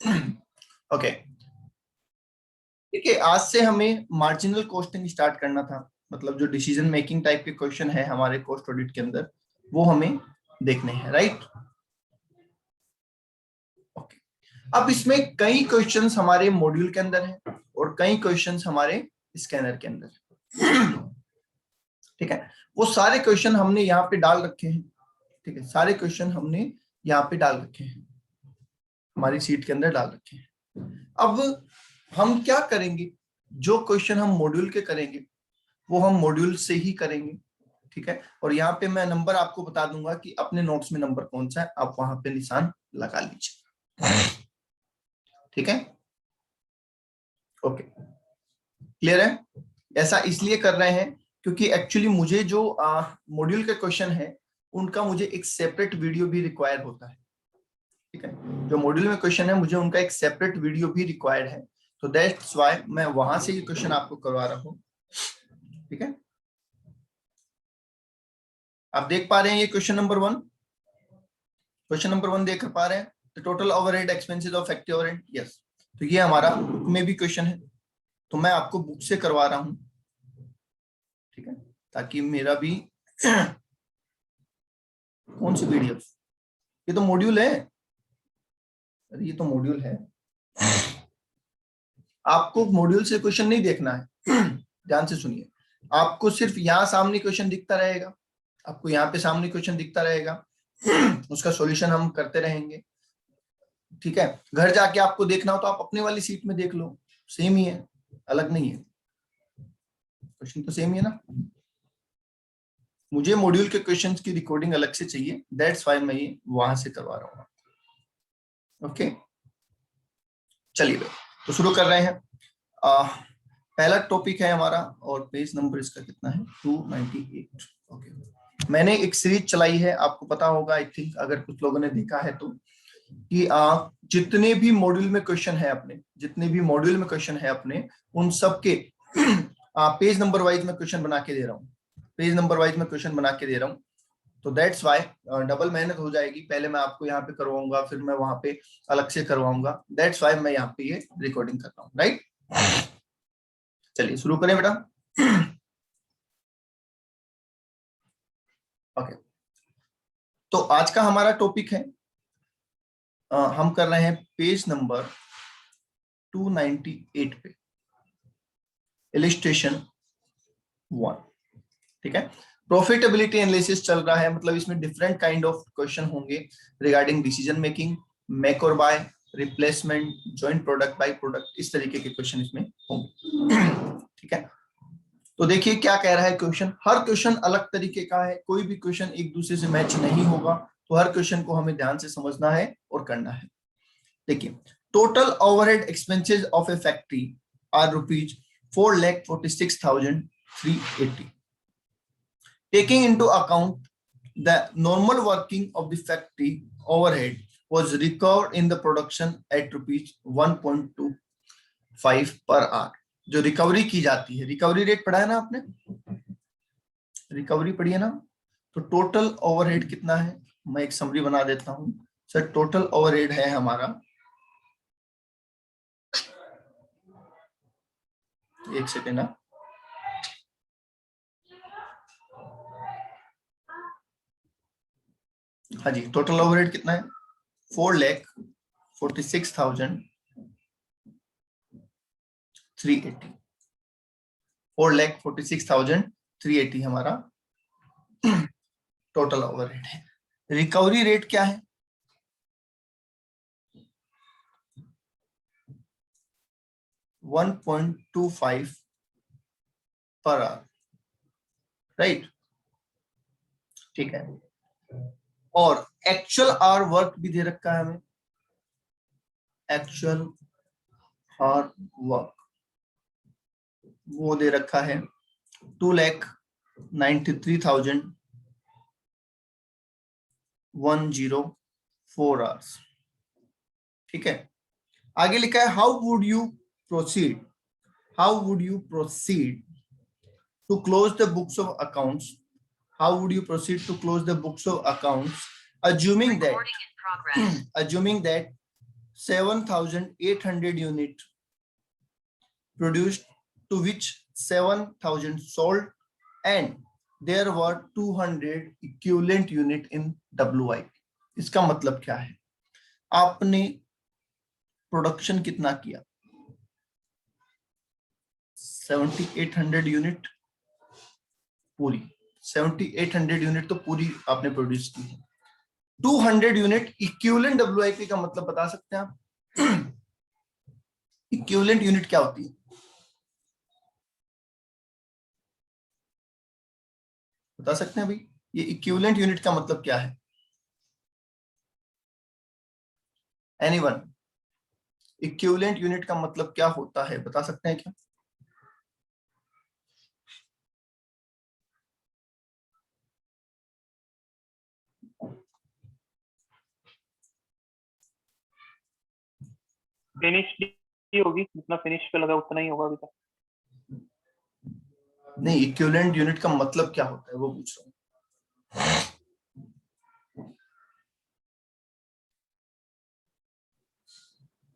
Okay, ठीक है। आज से हमें मार्जिनल कॉस्टिंग स्टार्ट करना था, मतलब जो डिसीजन मेकिंग टाइप के क्वेश्चन है हमारे कॉस्ट ऑडिट के अंदर, वो हमें देखने हैं, राइट। ओके, अब इसमें कई क्वेश्चंस हमारे मॉड्यूल के अंदर हैं और कई क्वेश्चंस हमारे स्कैनर के अंदर है। ठीक है, वो सारे क्वेश्चन हमने यहाँ पे डाल रखे हैं। ठीक है, सारे क्वेश्चन हमने यहाँ पे डाल रखे हैं, हमारी सीट के अंदर डाल रखे हैं। अब हम क्या करेंगे, जो क्वेश्चन हम मॉड्यूल के करेंगे वो हम मॉड्यूल से ही करेंगे। ठीक है, और यहाँ पे मैं नंबर आपको बता दूंगा कि अपने नोट्स में नंबर कौन सा है, आप वहां पे निशान लगा लीजिए। ठीक है, ओके, क्लियर है। ऐसा इसलिए कर रहे हैं क्योंकि एक्चुअली मुझे जो मॉड्यूल के क्वेश्चन है उनका मुझे एक सेपरेट वीडियो भी रिक्वायर होता है। ठीक है, जो मॉड्यूल में क्वेश्चन है मुझे उनका एक सेपरेट वीडियो भी रिक्वायर्ड है, तो दैट्स व्हाई मैं वहां से ये क्वेश्चन आपको करवा रहा हूँ। ठीक है, आप देख पा रहे हैं ये क्वेश्चन नंबर 1, क्वेश्चन नंबर 1 देख पा रहे हैं, the total overhead expenses of factory overhead. Yes, तो ये हमारा बुक में भी क्वेश्चन है, तो मैं आपको बुक से करवा रहा हूँ। ठीक है, ताकि मेरा भी कौन सी वीडियो, ये तो मॉड्यूल है, अरे ये तो मॉड्यूल है, आपको मॉड्यूल से क्वेश्चन नहीं देखना है। ध्यान से सुनिए, आपको सिर्फ यहाँ सामने क्वेश्चन दिखता रहेगा, आपको यहाँ पे सामने क्वेश्चन दिखता रहेगा, उसका सॉल्यूशन हम करते रहेंगे। ठीक है, घर जाके आपको देखना हो तो आप अपने वाली सीट में देख लो, सेम ही है, अलग नहीं है, क्वेश्चन तो सेम ही है ना। मुझे मॉड्यूल के क्वेश्चंस की रिकॉर्डिंग अलग से चाहिए, दैट्स व्हाई मैं ये वहां से करवा रहा हूँ। ओके, चलिए तो शुरू कर रहे हैं। पहला टॉपिक है हमारा, और पेज नंबर इसका कितना है, 298। ओके, मैंने एक सीरीज चलाई है, आपको पता होगा आई थिंक, अगर कुछ लोगों ने देखा है तो, कि जितने भी मॉड्यूल में क्वेश्चन है अपने, जितने भी मॉड्यूल में क्वेश्चन है अपने, उन सब के पेज नंबर वाइज में क्वेश्चन बना के दे रहा हूँ, पेज नंबर वाइज में क्वेश्चन बना के दे रहा हूँ। तो दैट्स व्हाई डबल मेहनत हो जाएगी, पहले मैं आपको यहाँ पे करवाऊंगा, फिर मैं वहां पे अलग से करवाऊंगा, दैट्स व्हाई मैं यहाँ पे ये रिकॉर्डिंग कर रहा हूँ, राइट। चलिए शुरू करें बेटा। ओके, तो आज का हमारा टॉपिक है, हम कर रहे हैं पेज नंबर 298 पे, इलिस्ट्रेशन 1। ठीक है, प्रॉफिटेबिलिटी एनालिसिस चल रहा है, मतलब इसमें डिफरेंट काइंड ऑफ क्वेश्चन होंगे रिगार्डिंग डिसीजन मेकिंग, मेक और buy, replacement, joint product, by product, इस तरीके के क्वेश्चन इसमें होंगे। ठीक है, तो देखिए क्या कह रहा है क्वेश्चन, हर क्वेश्चन अलग तरीके का है, कोई भी क्वेश्चन एक दूसरे से मैच नहीं होगा, तो हर क्वेश्चन को हमें ध्यान से समझना है और करना है। देखिए, total overhead expenses of a factory are ₹4,46,380. Taking into account the normal working of the factory, overhead was recovered in the production at ₹1.25 per hour. जो रिकवरी की जाती है, रिकवरी रेट पढ़ा है ना आपने, रिकवरी पढ़ी है ना, तो टोटल ओवरहेड कितना है, मैं एक समरी बना देता हूं सर। टोटल ओवरहेड है हमारा, एक सेकेंड ना, हाँ जी, टोटल ओवरहेड कितना है, 4,46,380, 4,46,380 हमारा टोटल ओवरहेड है। रिकवरी रेट क्या है, 1.25 पर आवर, राइट। ठीक है, और एक्चुअल आवर वर्क भी दे रखा है हमें, एक्चुअल आवर वर्क वो दे रखा है 2,93,104 आवर्स। ठीक है, आगे लिखा है how would you proceed, how would you proceed to close the books of accounts, how would you proceed to close the books of accounts assuming that 7,800 unit produced, to which 7,000 sold, and there were 200 equivalent unit in WIP. इसका मतलब क्या है? आपने production कितना किया? 7,800 unit पूरी, 7,800 unit तो पूरी आपने प्रोड्यूस की है। 200 यूनिट इक्विवेलेंट WIP का मतलब बता सकते हैं आप? इक्विवेलेंट यूनिट क्या होती है, बता सकते हैं भाई? ये इक्विवेलेंट यूनिट का मतलब क्या है? एनीवन? इक्विवेलेंट यूनिट का मतलब क्या होता है, बता सकते हैं क्या? फिनिश ही होगी, जितना फिनिश पे लगा उतना ही होगा अभी तक। नहीं, इक्विवेलेंट यूनिट का मतलब क्या होता है वो पूछ रहा हूँ।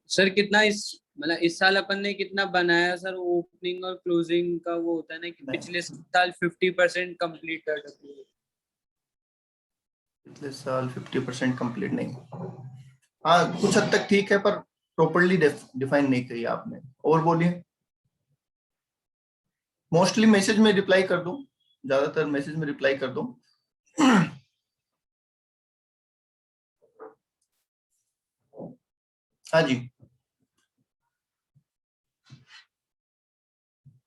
सर कितना मतलब इस साल अपन ने कितना बनाया सर? ओपनिंग और क्लोजिंग का वो होता है ना कि पिछले साल 50% कंप्लीट कर चुके हैं। पिछले साल 50% कंप्लीट नहीं, हाँ कुछ हद तक ठीक है, पर प्रॉपर्ली डिफाइन नहीं करी आपने। और बोलिए। मोस्टली मैसेज में रिप्लाई कर दूं, ज्यादातर मैसेज में रिप्लाई कर दूं। हाँ जी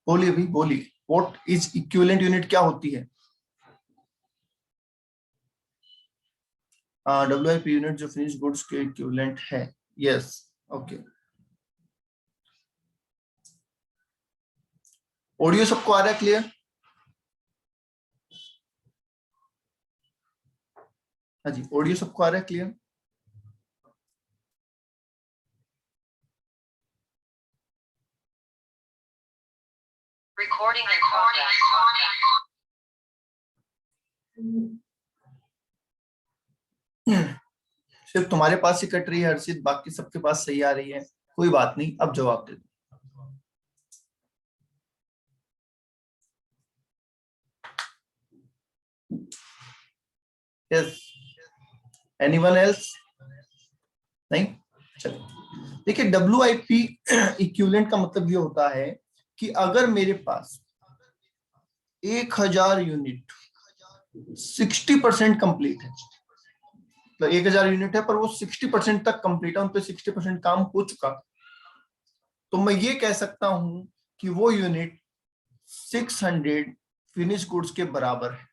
बोलिए भी, बोलिए। व्हाट इज इक्विवेलेंट यूनिट, क्या होती है? WIP यूनिट जो फिनिश गुड्स के इक्विवेलेंट है। Yes, okay. ऑडियो सबको आ रहा है क्लियर? हाँ जी, ऑडियो सबको आ रहा है क्लियर? Recording in progress. सिर्फ तुम्हारे पास ही कट रही है हर्षित, बाकी सबके पास सही आ रही है। कोई बात नहीं, अब जवाब दे दो। Yes, anyone else? नहीं, चलो। देखिए, WIP इक्विवेलेंट का मतलब ये होता है कि अगर मेरे पास 1,000 यूनिट 60% कंप्लीट है, तो 1,000 यूनिट है पर वो 60% तक कंप्लीट है, उन पे 60% काम हो चुका, तो मैं ये कह सकता हूं कि वो यूनिट 600 फिनिश गुड्स के बराबर है।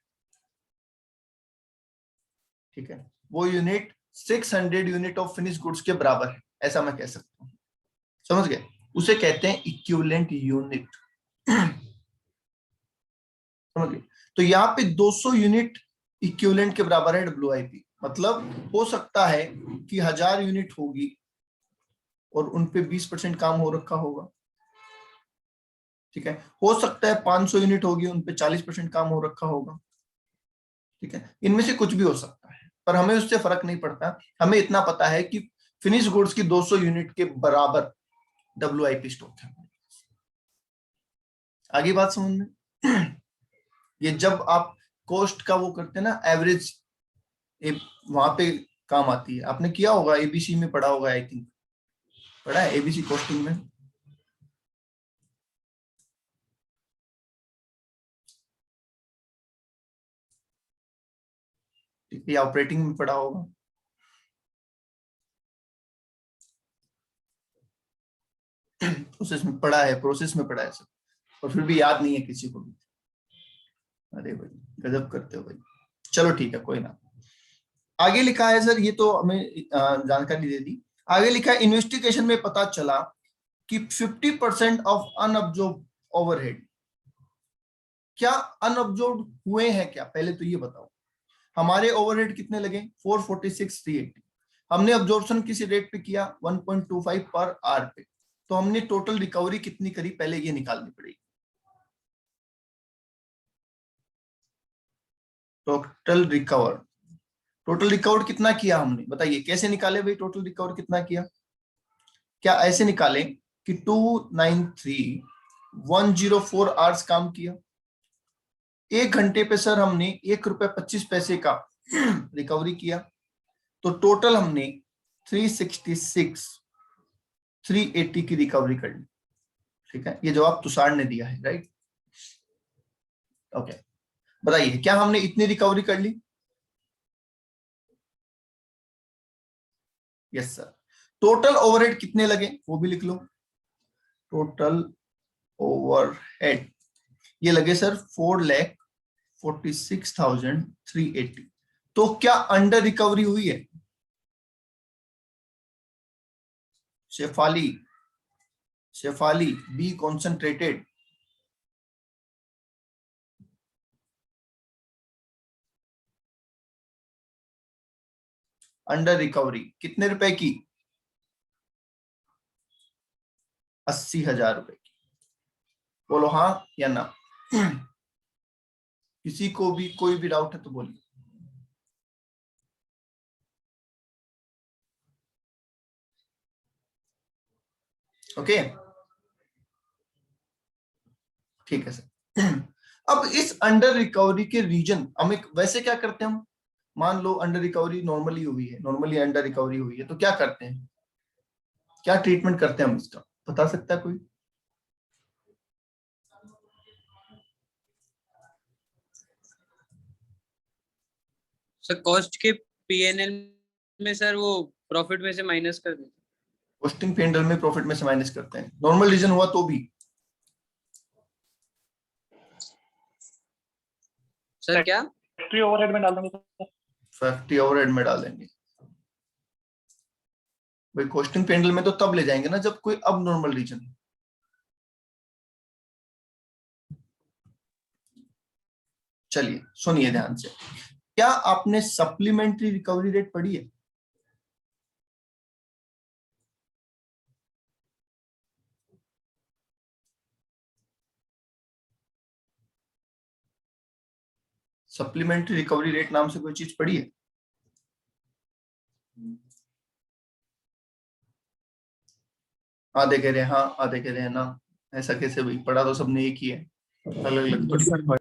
ठीक है, वो unit 600 unit of finish goods के बराबर है, ऐसा मैं कह सकता हूं। समझ गए? उसे कहते हैं इक्विवेलेंट यूनिट। समझ गए? तो यहाँ पे 200 यूनिट इक्विवेलेंट के बराबर है WIP। मतलब हो सकता है कि 1,000 यूनिट होगी और उनपे 20% काम हो रखा होगा। ठीक है, हो सकता है 500 यूनिट होगी, उनपे 40% काम हो रखा होगा। ठीक है, इनमें से कुछ भी हो सकता है, पर हमें उससे फर्क नहीं पड़ता। हमें इतना पता है कि फिनिश गुड्स की 200 यूनिट के बराबर WIP स्टॉक है। आगे बात समझ में? ये जब आप कॉस्ट का वो करते हैं ना, एवरेज, वहां पे काम आती है। आपने किया होगा, ABC में पढ़ा होगा, आई थिंक पढ़ा है ABC कॉस्टिंग में। या ऑपरेटिंग में पढ़ा होगा। प्रोसेस में पढ़ा है, प्रोसेस में पढ़ा है सब, और फिर भी याद नहीं है किसी को भी। अरे भाई गजब करते हो भाई। चलो ठीक है, कोई ना। आगे लिखा है सर, ये तो हमें जानकारी दे दी। आगे लिखा है, इन्वेस्टिगेशन में पता चला कि 50% ऑफ अनअब्जॉर्ब ओवरहेड। क्या अनअब्जॉर्ब हुए हैं क्या, पहले तो ये बताओ। हमारे ओवरहेड कितने लगे? 446,380। हमने अब्जॉर्प्शन किस रेट पे किया? 1.25 पर आर पे। तो हमने टोटल रिकवरी कितनी करी, पहले ये निकालनी पड़ेगी। टोटल रिकवर कितना किया हमने, बताइए कैसे निकाले भाई? टोटल रिकवर कितना किया? क्या ऐसे निकालें कि 293,104 आवर्स काम किया, 1 घंटे पे सर हमने ₹1.25 का रिकवरी किया, तो टोटल हमने 380 की रिकवरी कर ली। ठीक है, ये जवाब तुषार ने दिया है, राइट। ओके, बताइए क्या हमने इतनी रिकवरी कर ली? Yes sir. टोटल ओवरहेड कितने लगे वो भी लिख लो। टोटल ओवरहेड ये लगे सर 4,46,380। तो क्या अंडर रिकवरी हुई है? Shefali be concentrated. Under recovery कितने रुपए की? 80,000 रुपए की। बोलो हाँ या ना। किसी को भी कोई भी डाउट है तो बोलिए। ओके, ठीक है सर। अब इस अंडर रिकवरी के रीजन हम वैसे क्या करते हैं, हम मान लो अंडर रिकवरी नॉर्मली हुई है, नॉर्मली अंडर रिकवरी हुई है, तो क्या करते हैं, क्या ट्रीटमेंट करते हैं हम इसका, बता सकता है कोई? सर कॉस्ट के पीएनएल में सर वो प्रॉफिट में से माइनस कर देते। कॉस्टिंग पेंडल में प्रॉफिट में से माइनस करते हैं, नॉर्मल रीजन हुआ तो भी? सर क्या? फैक्ट्री ओवरहेड में डाल देंगे सर। फैक्ट्री ओवरहेड में डालेंगे भाई, कॉस्टिंग पेंडल में तो तब ले जाएंगे ना जब कोई अब नॉर्मल रीजन। चलिए सुनिए ध्यान से, क्या आपने सप्लीमेंट्री रिकवरी रेट पढ़ी है? सप्लीमेंट्री रिकवरी रेट नाम से कोई चीज पढ़ी है? आधे कह रहे हैं हाँ, आधे कह रहे हैं ना। ऐसा कैसे भाई, पढ़ा तो सबने एक ही है, अलग अलग थोड़ी।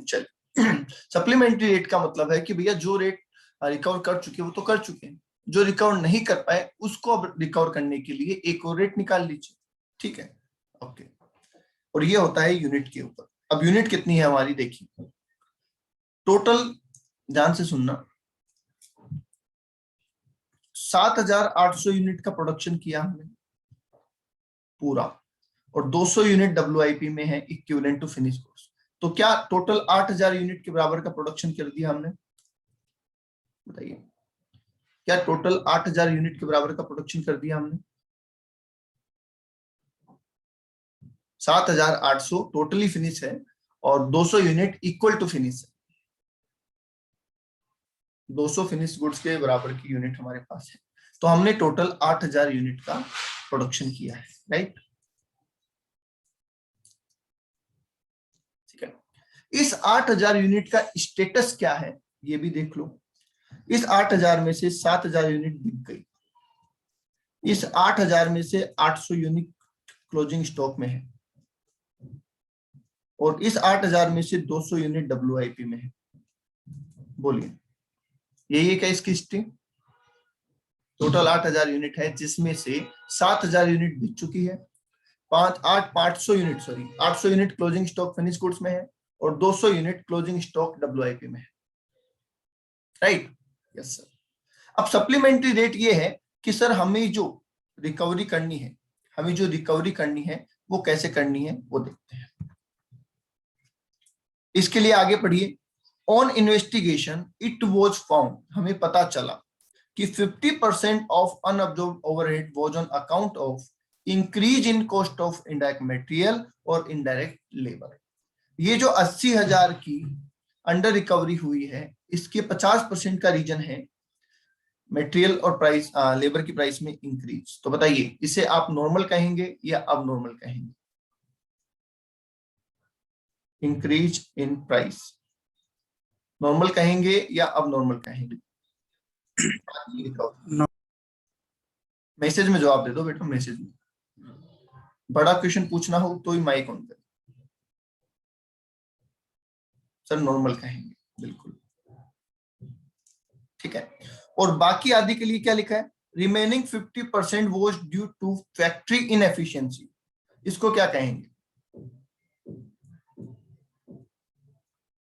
चल, सप्लीमेंट्री रेट का मतलब है कि भैया जो रेट रिकवर कर चुके वो तो कर चुके हैं, जो रिकवर नहीं कर पाए उसको अब रिकवर करने के लिए एक और रेट निकाल लीजिए। ठीक है, ओके। और ये होता है यूनिट के ऊपर। अब यूनिट कितनी है हमारी, देखिए टोटल, ध्यान से सुनना, 7,800 यूनिट का प्रोडक्शन किया हमने पूरा, और 200 यूनिट WIP में है इक्विवेलेंट टू फिनिश गुड्स। तो क्या टोटल 8,000 यूनिट के बराबर का प्रोडक्शन कर दिया हमने? बताइए, क्या टोटल 8,000 यूनिट के बराबर का प्रोडक्शन कर दिया हमने? 7,800 टोटली फिनिश है और 200 यूनिट इक्वल टू फिनिश है। 200 फिनिश गुड्स के बराबर की यूनिट हमारे पास है, तो हमने टोटल 8,000 यूनिट का प्रोडक्शन किया है, राइट। ठीक है, इस 8,000 यूनिट का स्टेटस क्या है ये भी देख लो। इस 8,000 में से 7,000 यूनिट बिक गई, इस 8,000 में से 800 यूनिट क्लोजिंग स्टॉक में है, और इस 8,000 में से 200 यूनिट WIP में है। बोलिए, यही है क्या इसकी हिस्ट्री? टोटल 8,000 यूनिट है जिसमें से 7,000 यूनिट बिक चुकी है, 800 unit, sorry 800 unit closing stock finish goods में है, और 200 यूनिट क्लोजिंग स्टॉक WIP में है, राइट। Yes sir. अब सप्लीमेंट्री रेट ये है कि सर हमें जो रिकवरी करनी है, वो कैसे करनी है वो देखते हैं। इसके लिए आगे पढ़िए। On investigation it was found, हमें पता चला कि 50% of unabsorbed overhead was on account of increase in cost of indirect material और इनडायरेक्ट लेबर। ये जो 80,000 की अंडर रिकवरी हुई है, इसके 50% का रीजन है मटेरियल और प्राइस, लेबर की प्राइस में इंक्रीज। तो बताइए इसे आप नॉर्मल कहेंगे या अब नॉर्मल कहेंगे? इंक्रीज इन प्राइस नॉर्मल कहेंगे या अब नॉर्मल कहेंगे? मैसेज में जवाब दे दो बेटा, मैसेज में। बड़ा क्वेश्चन पूछना हो तो ही माइक ऑन कर। सर नॉर्मल कहेंगे, बिल्कुल ठीक है। और बाकी आदि के लिए क्या लिखा है? Remaining 50% was due to factory inefficiency. इसको क्या कहेंगे?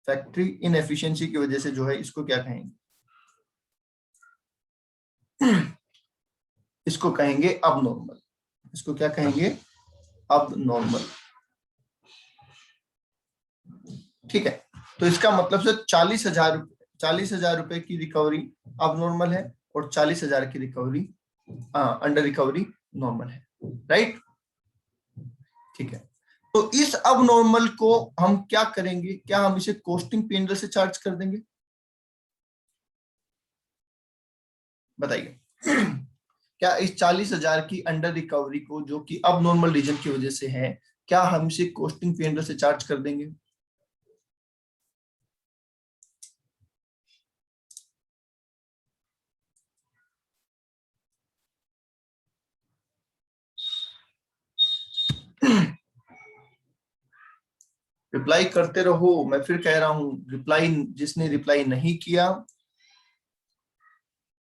फैक्ट्री इनएफिशिएंसी की वजह से जो है, इसको क्या कहेंगे? इसको कहेंगे अब नॉर्मल। इसको क्या कहेंगे? अब नॉर्मल। ठीक है, तो इसका मतलब से 40,000 रुपए की रिकवरी अब नॉर्मल है और 40,000 की रिकवरी अंडर रिकवरी नॉर्मल है, राइट? ठीक है, तो इस अब नॉर्मल को हम क्या करेंगे? क्या हम इसे कॉस्टिंग P&L से चार्ज कर देंगे? बताइए। क्या इस 40,000 की अंडर रिकवरी को, जो कि अब नॉर्मल रीजन की वजह से है, क्या हम इसे कॉस्टिंग P&L से चार्ज कर देंगे? रिप्लाई करते रहो, मैं फिर कह रहा हूं, जिसने रिप्लाई नहीं किया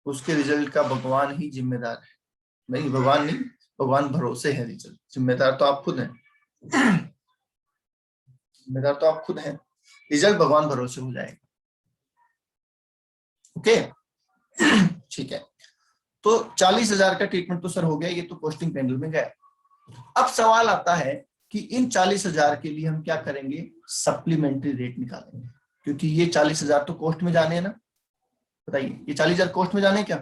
उसके रिजल्ट का भगवान ही जिम्मेदार है। नहीं, भगवान नहीं, भगवान भरोसे है रिजल्ट, जिम्मेदार तो आप खुद हैं। जिम्मेदार तो आप खुद हैं, रिजल्ट भगवान भरोसे हो जाएगा। ओके, ठीक है। तो 40,000 का ट्रीटमेंट तो सर हो गया, ये तो कॉस्टिंग P&L में गया। अब सवाल आता है कि इन 40,000 के लिए हम क्या करेंगे? सप्लीमेंट्री रेट निकालेंगे, क्योंकि ये 40,000 तो कॉस्ट में जाने हैं ना। बताइए, ये 40,000 कॉस्ट में जाने हैं क्या?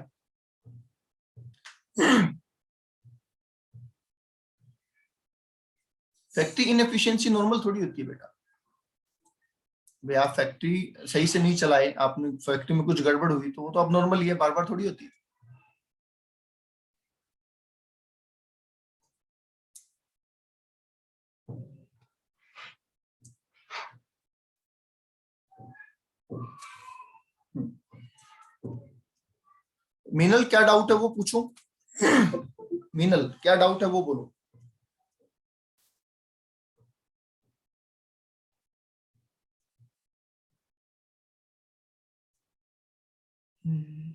फैक्ट्री इनएफिशिएंसी नॉर्मल थोड़ी होती है बेटा। भाई आप फैक्ट्री सही से नहीं चलाए, आपने फैक्ट्री में कुछ गड़बड़ हुई तो वो तो अब नॉर्मल ही है, बार बार थोड़ी होती है। मीनल क्या डाउट है वो पूछो। मीनल क्या डाउट है वो बोलो। हम्म,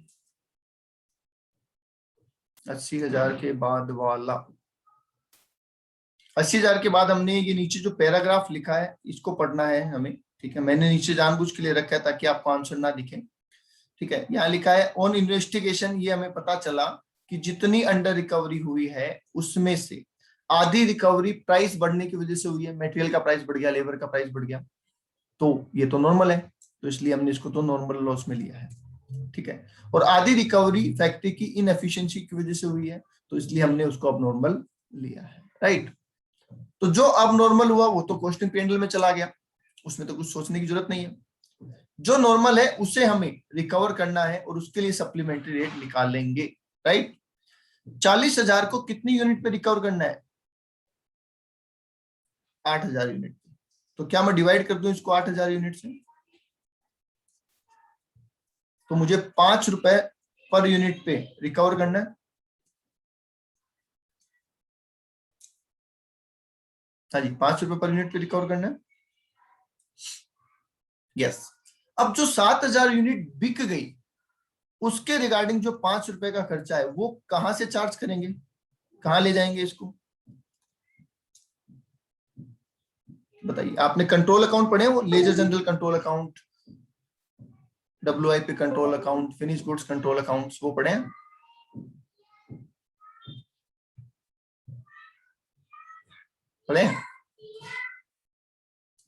80,000 के बाद वाला, 80,000 के बाद हमने ये नीचे जो पैराग्राफ लिखा है इसको पढ़ना है हमें। ठीक है, मैंने नीचे जानबूझ के लिए रखा है ताकि आपको आंसर ना दिखे। ठीक है, यहाँ लिखा है ऑन इन्वेस्टिगेशन, ये हमें पता चला कि जितनी अंडर रिकवरी हुई है उसमें से आधी रिकवरी प्राइस बढ़ने की वजह से हुई है। मटेरियल का प्राइस बढ़ गया, लेबर का प्राइस बढ़ गया, तो ये तो नॉर्मल है, तो इसलिए हमने इसको तो नॉर्मल लॉस में लिया है। ठीक है, और आधी रिकवरी फैक्ट्री की इनएफिशिएंसी की वजह से हुई है, तो इसलिए हमने उसको अब नॉर्मल लिया है, राइट? तो जो अब नॉर्मल हुआ वो तो कॉस्टिंग P&L में चला गया, उसमें तो कुछ सोचने की जरूरत नहीं है। जो नॉर्मल है उसे हमें रिकवर करना है और उसके लिए सप्लीमेंट्री रेट निकालेंगे, राइट? 40,000 को कितनी यूनिट पे रिकवर करना है? 8,000 यूनिट। तो क्या मैं डिवाइड कर दूं इसको 8,000 यूनिट से? तो मुझे 5 रुपए पर यूनिट पे रिकवर करना है। हाँ जी, 5 रुपए पर यूनिट पे रिकवर करना है। यस। अब जो 7,000 यूनिट बिक गई उसके रिगार्डिंग जो 5 रुपए का खर्चा है वो कहां से चार्ज करेंगे, कहां ले जाएंगे इसको? बताइए, आपने कंट्रोल अकाउंट पढ़े वो, ledger general control account, WIP control account, finish goods control accounts, वो पढ़े हैं? पढ़े?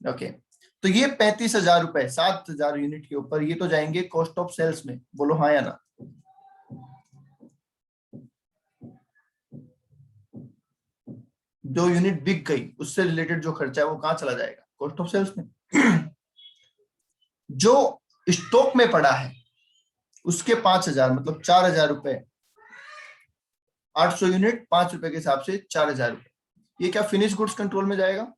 ओके, तो ये 35,000 रुपए 7,000 यूनिट के ऊपर, ये तो जाएंगे कॉस्ट ऑफ सेल्स में। बोलो हाँ या ना। जो यूनिट बिक गई उससे रिलेटेड जो खर्चा है वो कहां चला जाएगा? कॉस्ट ऑफ सेल्स में। जो स्टॉक में पड़ा है उसके 5,000 मतलब 4,000 रुपए, 800 यूनिट 5 रुपए के हिसाब से 4,000 रुपए, ये क्या फिनिश गुड्स कंट्रोल में जाएगा?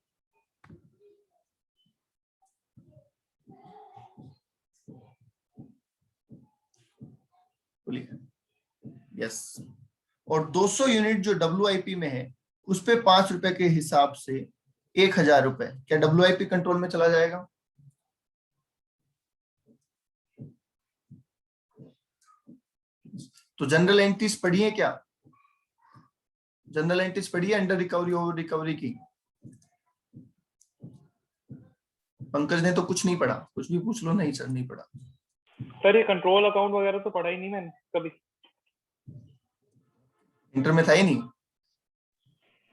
यस, और 200 यूनिट जो WIP में है उस पे 5 रुपए के हिसाब से 1000 रुपए, क्या WIP कंट्रोल में चला जाएगा? तो जनरल एंट्रीज पढ़िए क्या? जनरल एंट्रीज पढ़िए अंडर रिकवरी ओवर रिकवरी की? पंकज ने तो कुछ नहीं पढ़ा, कुछ भी पूछ लो। नहीं सर नहीं पढ़ा। सर ये कंट्रोल अकाउंट वगैरह तो पढ़ा ही नहीं मैंने कभी। इंटर में था ही नहीं?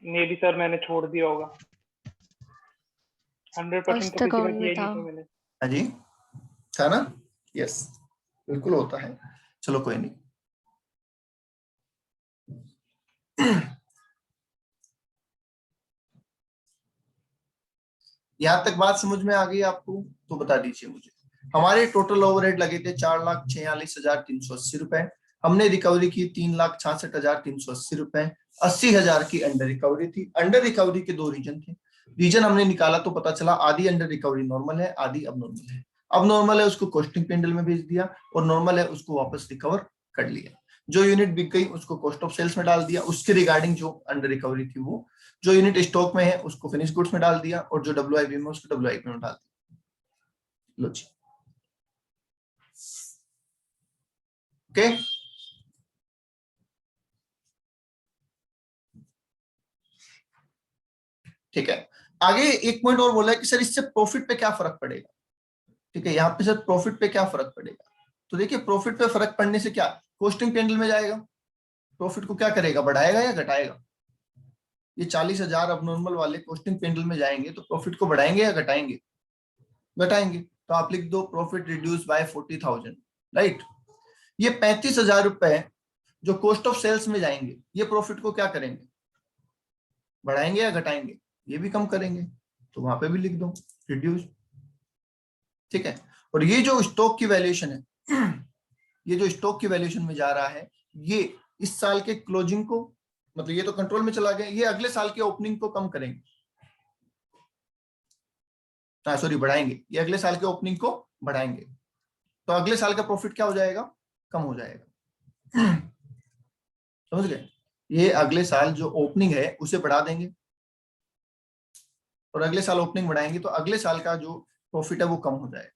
मे भी सर मैंने छोड़ दिया होगा। 100% तो किसी में किया ही नहीं मैंने। हाँ जी था ना? यस बिल्कुल होता है। चलो कोई नहीं। यहां तक बात समझ में आ गई आपको? तो बता दीजिए मुझे। हमारे टोटल ओवरहेड लगे थे 4,46,380 रुपए। हमने रिकवरी की 3,66,380 रुपए। 80,000 की अंडर रिकवरी थी। अंडर रिकवरी के दो रीजन थे। रीजन हमने निकाला तो पता चला आधी अंडर रिकवरी नॉर्मल है, आधी अब नॉर्मल है। अब नॉर्मल है उसको कॉस्टिंग पेंडल में भेज दिया, और नॉर्मल है उसको वापस रिकवर कर लिया। जो यूनिट बिक गई उसको कॉस्ट ऑफ सेल्स में डाल दिया, उसके रिगार्डिंग जो अंडर रिकवरी थी वो। जो यूनिट स्टॉक में है उसको फिनिश गुड्स में डाल दिया, और जो WIP में उसको WIP में डाल दिया। लो जी ओके। ठीक है, आगे एक पॉइंट और बोला है कि सर इससे प्रॉफिट पे क्या फर्क पड़ेगा। ठीक है, यहाँ पे सर प्रॉफिट पे क्या फर्क पड़ेगा? तो देखिए प्रॉफिट पे फर्क पड़ने से क्या, कॉस्टिंग पेंडल में जाएगा, प्रॉफिट को क्या करेगा, बढ़ाएगा या घटाएगा? ये 40,000 अब नॉर्मल वाले कॉस्टिंग पेंडल में जाएंगे तो प्रॉफिट को बढ़ाएंगे या घटाएंगे? घटाएंगे। तो आप लिख दो प्रॉफिट रिड्यूस बाय 40,000, राइट। ये 35,000 रुपए जो कॉस्ट ऑफ सेल्स में जाएंगे, ये प्रॉफिट को क्या करेंगे, बढ़ाएंगे या घटाएंगे? ये भी कम करेंगे, तो वहां पे भी लिख दो रिड्यूस। ठीक है, और ये जो स्टॉक की वैल्यूएशन है, ये जो स्टॉक की वैल्यूएशन में जा रहा है, ये इस साल के क्लोजिंग को, मतलब ये तो कंट्रोल में चला गया, ये अगले साल के ओपनिंग को कम करेंगे, सॉरी बढ़ाएंगे, ये अगले साल के ओपनिंग को बढ़ाएंगे। तो अगले साल का प्रॉफिट क्या हो जाएगा, कम हो जाएगा। समझ गए? ये अगले साल जो ओपनिंग है उसे बढ़ा देंगे, और अगले साल ओपनिंग बढ़ाएंगे तो अगले साल का जो प्रॉफिट है वो कम हो जाएगा।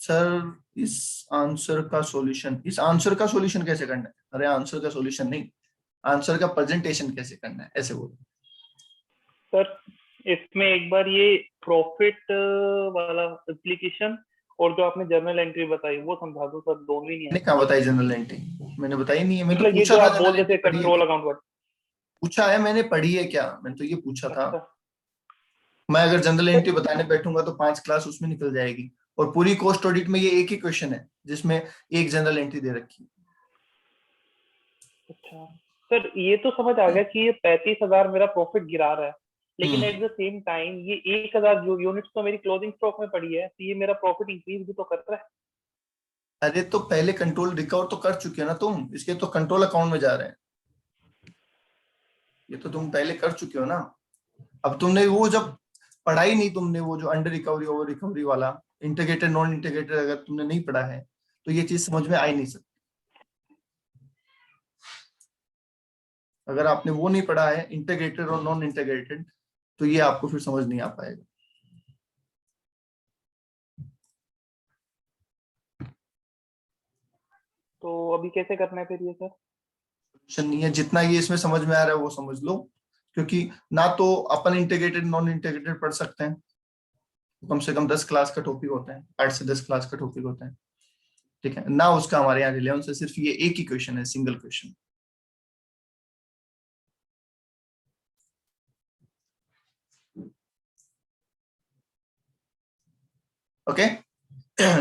सर इस आंसर का सॉल्यूशन कैसे करना है? अरे आंसर का सॉल्यूशन नहीं, आंसर का प्रेजेंटेशन कैसे करना है, ऐसे बोलो। सर इसमें एक बार ये प्रॉफिट वाला एप्लीकेशन और जो आपने जर्नल एंट्री बताई वो समझा दो सर, दोनों ही नहीं मैंने कहाँ बताई जनरल एंट्री? मैंने बताई नहीं है। मैंने तो मतलब ये पूछा जो था आप बोल जनरल रहे थे एंट्री कंट्रोल अकाउंट वर्ड। पूछा है मैंने, पढ़ी है क्या? मैंने तो ये पूछा था। अच्छा मैं अगर जनरल एंट्री बताने बैठूंगा तो 5 क्लास उसमें निकल जाएगी, और पूरी कॉस्ट ऑडिट में ये एक ही क्वेश्चन है जिसमें एक जनरल एंट्री दे रखी है। अच्छा सर, ये तो समझ आ गया कि ये 35,000 मेरा प्रॉफिट गिरा रहा है, लेकिन एट द सेम टाइम ये 1,000 जो यूनिट्स तो मेरी क्लोजिंग स्टॉक में पड़ी है, तो ये मेरा प्रॉफिट इंक्रीज भी तो कर रहा है। अरे तो पहले कंट्रोल रिकवर तो कर चुके हो ना तुम, इसके तो कंट्रोल अकाउंट में जा रहे हैं, ये तो तुम पहले कर चुके हो ना। अब तुमने वो जब पढ़ा ही नहीं, तुमने वो जो अंडर रिकवरी ओवर रिकवरी वाला इंटीग्रेटेड नॉन इंटीग्रेटेड अगर तुमने नहीं पढ़ा है तो ये चीज समझ में आ ही नहीं सकती। अगर आपने वो नहीं पढ़ा है इंटीग्रेटेड और नॉन इंटीग्रेटेड, तो ये आपको फिर समझ नहीं आ पाएगा। तो अभी कैसे करना है फिर ये सर? नहीं है, जितना ये इसमें समझ में आ रहा है वो समझ लो, क्योंकि ना तो अपन इंटीग्रेटेड नॉन इंटीग्रेटेड पढ़ सकते हैं, कम से कम 10 क्लास का टॉपिक होता है, 8 से 10 क्लास का टॉपिक होता है। ठीक है ना, उसका हमारे यहाँ रिलेवेंस है, सिर्फ ये एक ही क्वेश्चन है, सिंगल क्वेश्चन। ओके।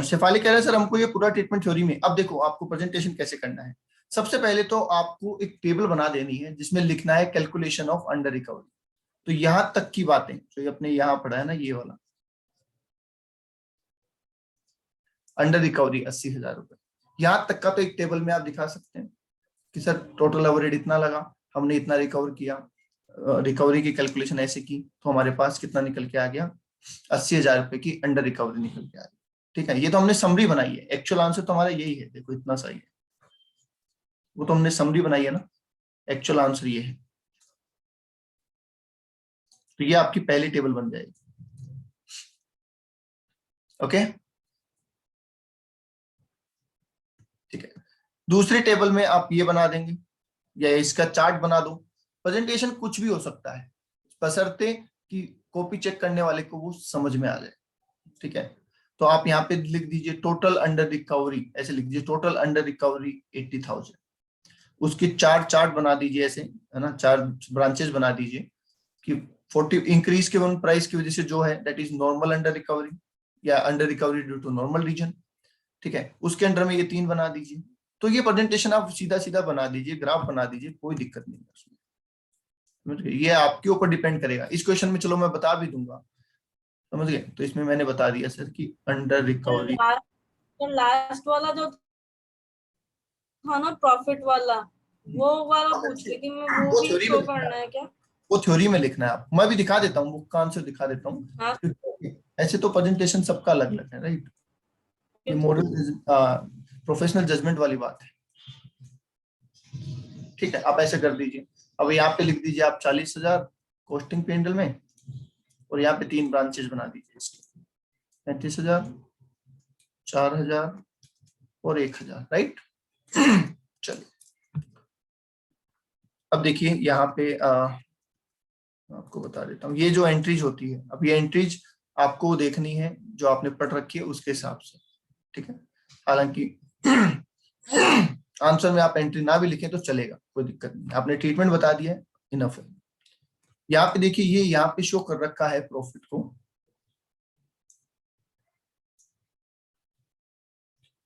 शेफाली कह रहे हैं सर हमको ये पूरा ट्रीटमेंट थ्योरी में। अब देखो आपको प्रेजेंटेशन कैसे करना है। सबसे पहले तो आपको एक टेबल बना देनी है जिसमें लिखना है कैलकुलेशन ऑफ अंडर रिकवरी। तो यहां तक की बातें जो ये अपने यहाँ पढ़ा है ना, ये वाला अंडर रिकवरी 80,000 रुपए, यहाँ तक का तो एक टेबल में आप दिखा सकते हैं कि सर टोटल ओवरहेड इतना लगा, हमने इतना रिकवर किया, रिकवरी की कैलकुलेशन ऐसे की तो हमारे पास कितना निकल के आ गया 80,000 रुपए की अंडर रिकवरी निकल के आ रही है। ठीक है, ये तो हमने समरी बनाई है, एक्चुअल आंसर तो हमारा यही है, देखो इतना सही है, वो तो हमने समरी बनाई है ना, एक्चुअल आंसर ये है। तो ये आपकी पहली टेबल बन जाएगी। ओके, ठीक है। दूसरी टेबल में आप ये बना देंगे या इसका चार्ट बना दो, प्रेजेंटेशन कुछ भी हो सकता है, बशर्ते कि कॉपी चेक करने वाले को वो समझ में आ जाए। ठीक है, तो आप यहाँ पे लिख दीजिए टोटल अंडर रिकवरी, ऐसे लिख दीजिए टोटल अंडर रिकवरी 80,000। उसकी चार्ट बना दीजिए ऐसे, है ना, 4 ब्रांचेस बना दीजिए कि 40 इंक्रीज के वन प्राइस की वजह से जो है that is normal under recovery या under recovery due to normal reason. ठीक है, उसके अंडर में ये 3 बना दीजिए। तो ये प्रेजेंटेशन आप सीधा सीधा बना दीजिए, ग्राफ बना दीजिए, कोई दिक्कत नहीं है उसमें। समझ गए, ये आपके ऊपर डिपेंड करेगा। इस क्वेश्चन में चलो मैं बता भी दूंगा, समझ गए, तो इसमें मैंने बता दिया सर कि अंडर रिकवरी। लास्ट वाला जो था ना प्रॉफिट वाला, वो वाला पूछ रही थी मैं, वो भी शो करना है क्या? वो थ्योरी में लिखना है आप, मैं भी दिखा देता हूँ, बुक का आंसर दिखा देता हूँ। हाँ। ऐसे तो प्रेजेंटेशन सबका अलग अलग है, राइट, ये मॉडल प्रोफेशनल जजमेंट वाली बात है। ठीक है, आप ऐसे कर दीजिए। अब यहाँ पे लिख दीजिए आप 40,000 कॉस्टिंग पेंडल में, और यहाँ पे 3 ब्रांचेस बना दीजिए इसके, 35,000, 4,000 और 1,000, राइट। चलिए, अब देखिए यहाँ पे आपको बता देता हूँ, ये जो एंट्रीज होती है, अब ये एंट्रीज आपको देखनी है जो आपने पढ़ रखी है उसके हिसाब से। ठीक है, हालांकि आंसर में आप एंट्री ना भी लिखें तो चलेगा, कोई दिक्कत नहीं, आपने ट्रीटमेंट बता दिया है, इनफ है। यहाँ पे देखिए, ये यहाँ पे शो कर रखा है प्रॉफिट को,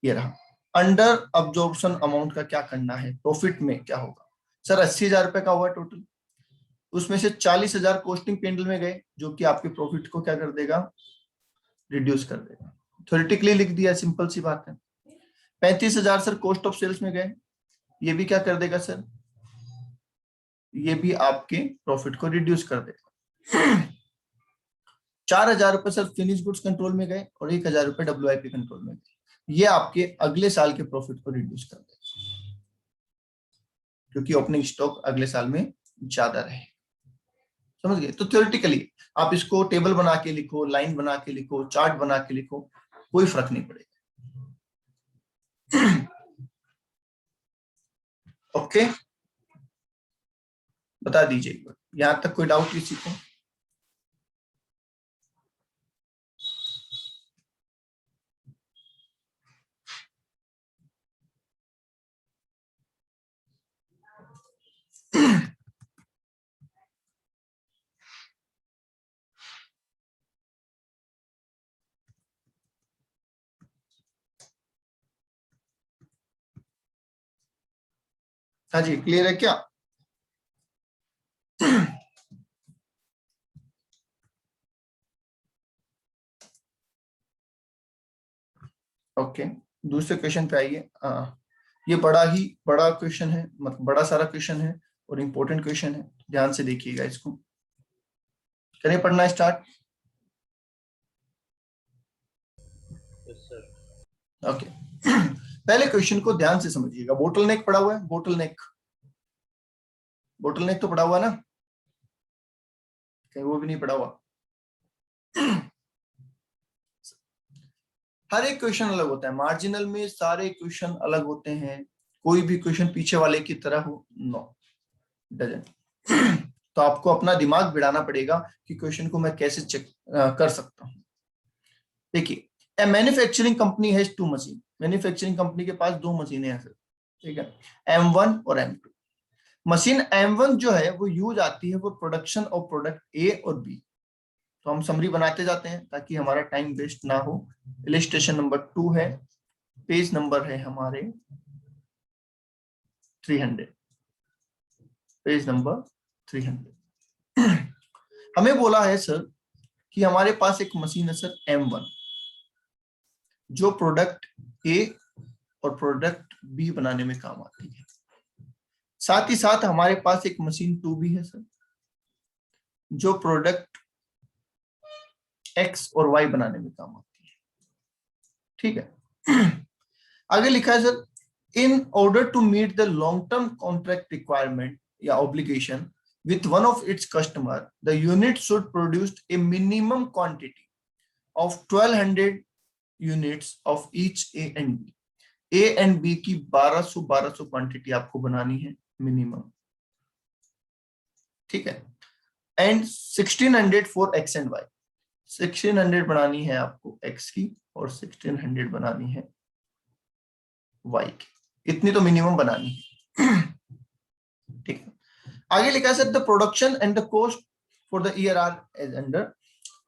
ये रहा। अंडर अब्जॉर्प्शन अमाउंट का क्या करना है, प्रॉफिट में क्या होगा सर? 80,000 रुपए का हुआ टोटल, उसमें से 40,000 कॉस्टिंग पेंडल में गए, जो कि आपके प्रॉफिट को क्या कर देगा, रिड्यूस कर देगा। थ्योरेटिकली लिख दिया, सिंपल सी बात है। 35,000 सर कॉस्ट ऑफ सेल्स में गए, ये भी क्या कर देगा सर, ये भी आपके प्रॉफिट को रिड्यूस कर देगा। 4,000 रुपए सर फिनिश गुड्स कंट्रोल में गए, और 1,000 रुपए WIP कंट्रोल में गए, ये आपके अगले साल के प्रॉफिट को रिड्यूस कर देगा, क्योंकि ओपनिंग स्टॉक अगले साल में ज्यादा रहे। समझ गए, तो थ्योरेटिकली आप इसको टेबल बना के लिखो, लाइन बना के लिखो, चार्ट बना के लिखो, कोई फर्क नहीं पड़ेगा। ओके, बता दीजिए यहां तक कोई डाउट किसी को? हाँ जी, क्लियर है क्या? ओके, दूसरे क्वेश्चन पे आइए। ये बड़ा क्वेश्चन है, मतलब बड़ा सारा क्वेश्चन है और इम्पोर्टेंट क्वेश्चन है, ध्यान से देखिएगा इसको। करें पढ़ना स्टार्ट? ओके, पहले क्वेश्चन को ध्यान से समझिएगा। बोटल नेक पड़ा हुआ है, बोटल नेक तो पड़ा हुआ ना, कहीं वो भी नहीं पड़ा हुआ। हर एक क्वेश्चन अलग होता है, मार्जिनल में सारे क्वेश्चन अलग होते हैं, कोई भी क्वेश्चन पीछे वाले की तरह हो, नो डजंट। तो आपको अपना दिमाग भिड़ाना पड़ेगा कि क्वेश्चन को मैं कैसे चेक कर सकता हूं। देखिए, ए manufacturing company has 2 machine, manufacturing company के पास 2 मशीनें हैं सर। ठीक है, M1 और M2। मशीन M1 जो है वो यूज आती है वो प्रोडक्शन ऑफ प्रोडक्ट A और B। तो हम समरी बनाते जाते हैं ताकि हमारा टाइम वेस्ट ना हो। इलस्ट्रेशन नंबर 2 है, पेज नंबर है हमारे 300, पेज नंबर 300। हमें बोला है सर कि हमारे पास एक मशीन है सर M1, जो प्रोडक्ट A और प्रोडक्ट B बनाने में काम आती है। साथ ही साथ हमारे पास एक मशीन 2 भी है सर, जो प्रोडक्ट एक्स और वाई बनाने में काम आती है। ठीक है, आगे लिखा है sir, in order to meet the long term contract requirement या obligation with one of its customer, the unit should produce a minimum quantity of 1200 units of each A and B. A and B की 1200 quantity आपको बनानी है minimum, ठीक है, and 1600 for X and Y. 1600 बनानी है आपको X की और 1600 बनानी है Y की, इतनी तो मिनिमम बनानी है। ठीक है, आगे लिखा है the production and the cost for the year are as under.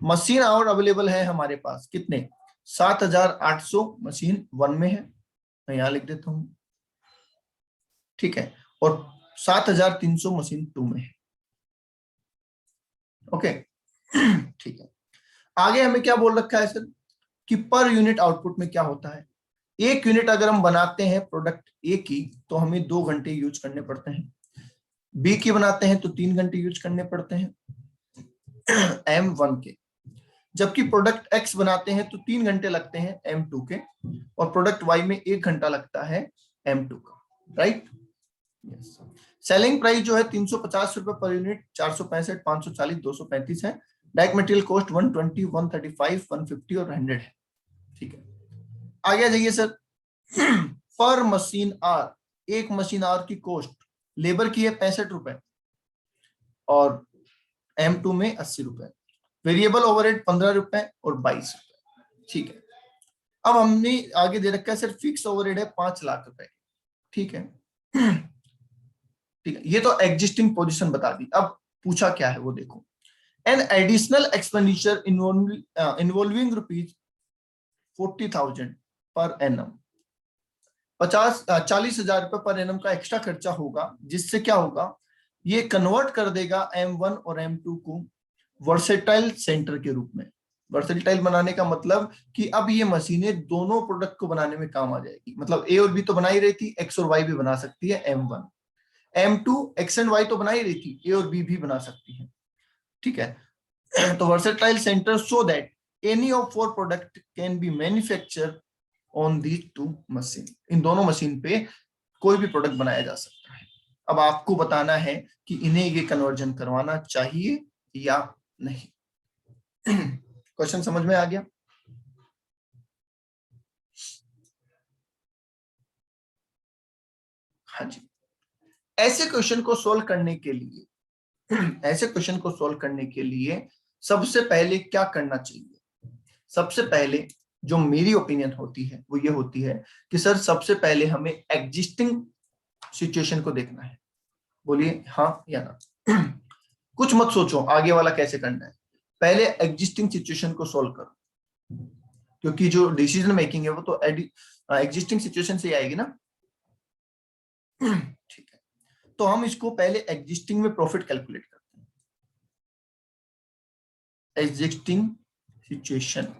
Machine hour available है हमारे पास कितने, 7800 मशीन 1 में है, मैं यहां लिख देता हूं, ठीक है, और 7300 मशीन 2 में है। ओके, ठीक है, आगे हमें क्या बोल रखा है सर कि पर यूनिट आउटपुट में क्या होता है। एक यूनिट अगर हम बनाते हैं प्रोडक्ट ए की तो हमें 2 घंटे यूज करने पड़ते हैं, बी की बनाते हैं तो 3 घंटे यूज करने पड़ते हैं M1 के, जबकि प्रोडक्ट X बनाते हैं तो 3 घंटे लगते हैं M2 के, और प्रोडक्ट Y में 1 घंटा लगता है M2 का, राइट। यस, सेलिंग प्राइस जो है 350 रुपए पर यूनिट, 465, 540, 235 है। डायरेक्ट मटेरियल कॉस्ट 120, 135, 150 और 100 है। ठीक है, आगे जाइए सर, पर मशीन आर, एक मशीन आर की कॉस्ट, लेबर की है 65 रुपए और M2 में 80 रुपए, वेरिएबल ओवरहेड 15 रुपए और 22 रुपए। ठीक है, अब हमने आगे दे रखा है सर फिक्स ओवरहेड है 5 लाख रुपए। ठीक है, ठीक है, ये तो एग्जिस्टिंग पोजीशन बता दी। अब पूछा क्या है वो देखो, an additional expenditure involving rupees 40,000 per annum, 40,000 रुपए पर एनम का एक्स्ट्रा खर्चा होगा, जिससे क्या होगा, ये कन्वर्ट कर देगा M1 और M2 को वर्सेटाइल सेंटर के रूप में। वर्सेटाइल बनाने का मतलब कि अब ये मशीनें दोनों प्रोडक्ट को बनाने में काम आ जाएगी। मतलब A और B तो बना ही रही थी, X और Y भी बना सकती है M1, M2 X and Y तो बना ही रही थी, A और B भी बना सकती है। ठीक है, तो versatile centre so that any of 4 product can be manufacture on these 2 machine, इन दोनों मशीन पे कोई भी प्रोडक्ट बनाया जा सकता है। अब आपको बताना है कि इन्हें ये कन्वर्जन करवाना चाहिए या नहीं। क्वेश्चन समझ में आ गया? हाँ जी, ऐसे क्वेश्चन को सोल्व करने के लिए सबसे पहले क्या करना चाहिए? सबसे पहले जो मेरी ओपिनियन होती है वो ये होती है कि सर सबसे पहले हमें एग्जिस्टिंग सिचुएशन को देखना है। बोलिए हाँ या ना। कुछ मत सोचो आगे वाला कैसे करना है, पहले एग्जिस्टिंग सिचुएशन को सॉल्व करो, क्योंकि जो डिसीजन मेकिंग है वो तो एग्जिस्टिंग सिचुएशन से ही आएगी ना। ठीक है, तो हम इसको पहले एग्जिस्टिंग में प्रॉफिट कैलकुलेट करते हैं। Existing situation,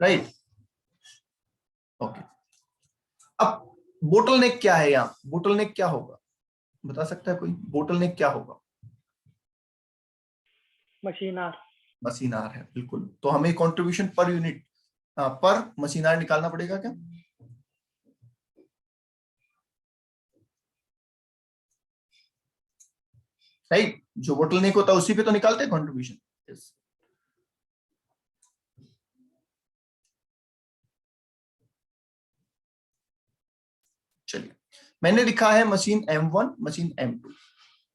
right, okay. अब बोटलनेक क्या है यहाँ, बोटलनेक क्या होगा बता सकता है कोई? बोटलनेक क्या होगा? मशीनार है, बिल्कुल। तो हमें कंट्रीब्यूशन पर यूनिट पर मशीनार निकालना पड़ेगा क्या? राइट, जो बोटलनेक होता है उसी पे तो निकालते हैं कंट्रीब्यूशन। यस, चलिए, मैंने लिखा है machine M1, machine M2।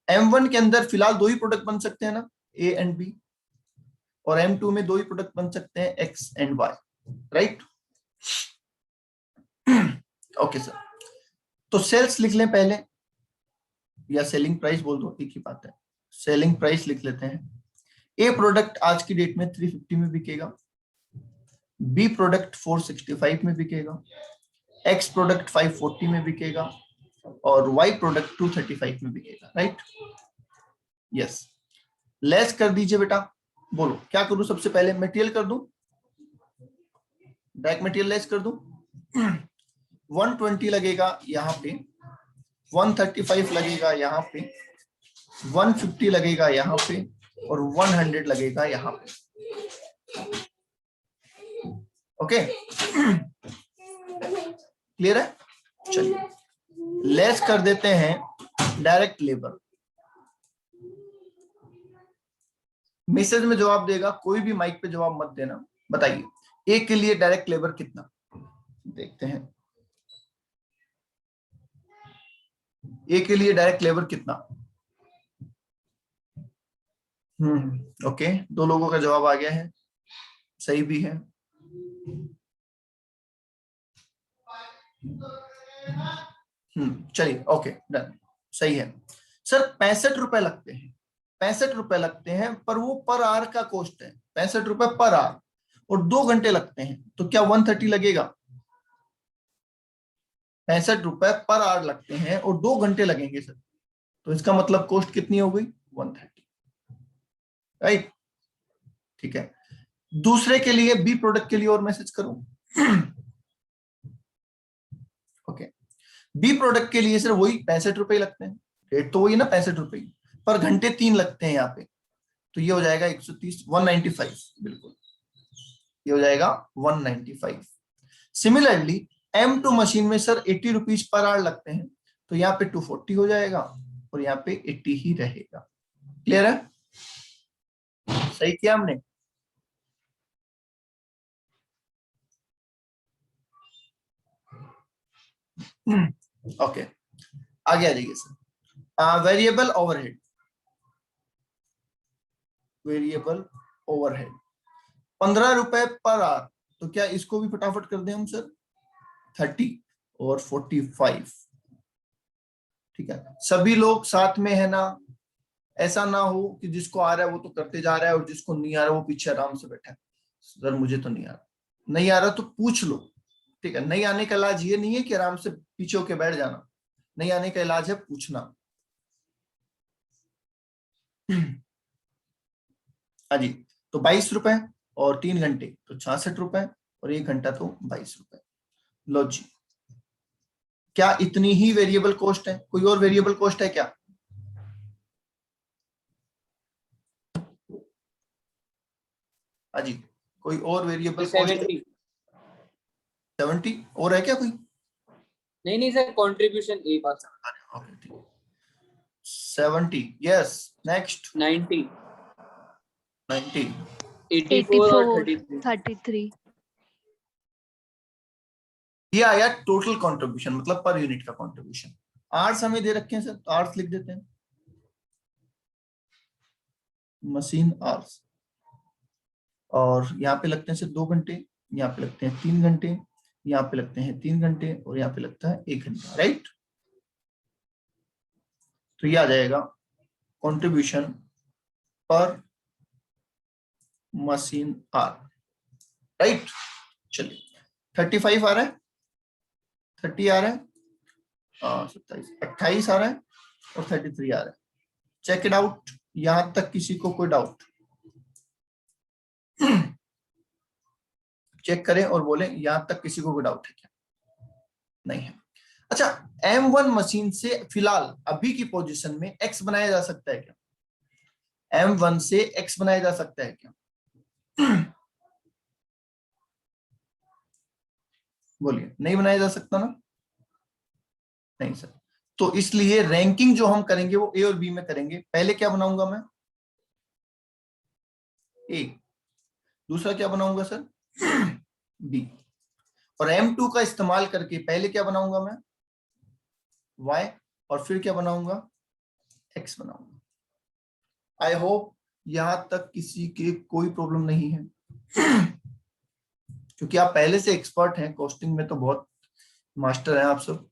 M1 के अंदर फिलहाल 2 ही प्रोडक्ट बन सकते हैं ना, A एंड B, और M2 में 2 ही प्रोडक्ट बन सकते हैं, X and Y, right. Okay sir, तो सेल्स लिख लें पहले, या सेलिंग प्राइस बोल दो, एक ही बात है। सेलिंग प्राइस लिख लेते हैं। A प्रोडक्ट आज की डेट में 350 में बिकेगा, B प्रोडक्ट 465 में बिकेगा, X प्रोडक्ट 540 में बिकेगा और Y प्रोडक्ट 235 में बिकेगा, राइट। यस, लेस कर दीजिए बेटा, बोलो क्या करूं? सबसे पहले मटेरियल कर दूं, डायरेक्ट मटेरियल लेस कर दूं। 120 लगेगा यहाँ पे, 135 लगेगा यहाँ पे, 150 लगेगा यहाँ पे और 100 लगेगा यहाँ पे। ओके, क्लियर है? चलिए लेस कर देते हैं डायरेक्ट लेबर। मैसेज में जवाब देगा, कोई भी माइक पे जवाब मत देना। बताइए ए के लिए डायरेक्ट लेबर कितना, देखते हैं ए के लिए डायरेक्ट लेबर कितना। ओके, 2 लोगों का जवाब आ गया है, सही भी है। चलिए ओके डन, सही है। सर 65 रुपए लगते हैं, 65 रुपए लगते हैं, पर वो पर आवर का कॉस्ट है, 65 रुपए पर आवर, और 2 घंटे लगते हैं, तो क्या 130 लगेगा? 65 रुपए पर आवर लगते हैं और 2 घंटे लगेंगे सर, तो इसका मतलब कॉस्ट कितनी हो गई? 130, राइट? ठीक है, दूसरे के लिए, बी प्रोडक्ट के लिए और मैसेज करूं। ओके, बी प्रोडक्ट के लिए सर वही 65 रुपए लगते हैं, रेट तो वही ना 65 रुपए, पर घंटे 3 लगते हैं यहाँ पे, तो ये हो जाएगा 130, 195, बिल्कुल ये हो जाएगा 195। सिमिलरली M2 मशीन में सर 80 रुपीज पर आवर लगते हैं, तो यहाँ पे 240 हो जाएगा और यहाँ पे 80 ही रहेगा। क्लियर है? सही किया हमने? ओके, आगे आ जाइए sir. Variable overhead, variable overhead 15 रुपए पर आवर, तो क्या इसको भी फटाफट कर दें हम सर? 30 और 45, ठीक है, सभी लोग साथ में है ना? ऐसा ना हो कि जिसको आ रहा है वो तो करते जा रहा है और जिसको नहीं आ रहा वो पीछे आराम से बैठा है, सर मुझे तो नहीं आ रहा। नहीं आ रहा तो पूछ लो, ठीक है? नहीं आने का इलाज ये नहीं है कि आराम से पीछे होके बैठ जाना, नहीं आने का इलाज है पूछना। हाँ जी, तो 22 रुपए और 3 घंटे तो 66 रुपए और 1 घंटा तो 22 रुपए। लो जी, क्या इतनी ही वेरिएबल कॉस्ट है? कोई और वेरिएबल कॉस्ट है क्या? हाँ जी, कोई और वेरिएबल कॉस्ट? 70। 70 और है क्या कोई? नहीं सर, कंट्रीब्यूशन एक बात। 70, यस, नेक्स्ट 90, 90, 84 और 33 ये आया टोटल कंट्रीब्यूशन, मतलब पर यूनिट का कंट्रीब्यूशन। आर्ट्स हमें दे रखे हैं सर, तो आर्ट्स लिख देते हैं, मशीन आर्ट्स, और यहाँ पे लगते हैं सर 2 घंटे, यहाँ पे लगते हैं 3 घंटे, यहाँ पे लगते हैं 3 घंटे और यहाँ पे लगता है 1 घंटा, राइट? तो ये आ जाएगा कंट्रीब्यूशन पर मशीन आर, राइट? चलिए 35 आ रहा है, 30 आ रहा है, 27, 28 आ रहा है और 33 आ रहा है। Check it out. यहां तक किसी को कोई डाउट? चेक करें और बोलें यहां तक किसी को कोई डाउट है क्या? नहीं है। अच्छा, M1 मशीन से फिलहाल अभी की पोजीशन में X बनाया जा सकता है क्या? M1 से X बनाया जा सकता है क्या? बोलिए, नहीं बनाया जा सकता ना? नहीं सर, तो इसलिए रैंकिंग जो हम करेंगे वो A और B में करेंगे। पहले क्या बनाऊंगा मैं? A, दूसरा क्या बनाऊंगा सर? B, और M2 का इस्तेमाल करके पहले क्या बनाऊंगा मैं? Y, और फिर क्या बनाऊंगा? X बनाऊंगा। आई होप यहां तक किसी के कोई प्रॉब्लम नहीं है, क्योंकि आप पहले से एक्सपर्ट हैं कॉस्टिंग में, तो बहुत मास्टर हैं आप सब।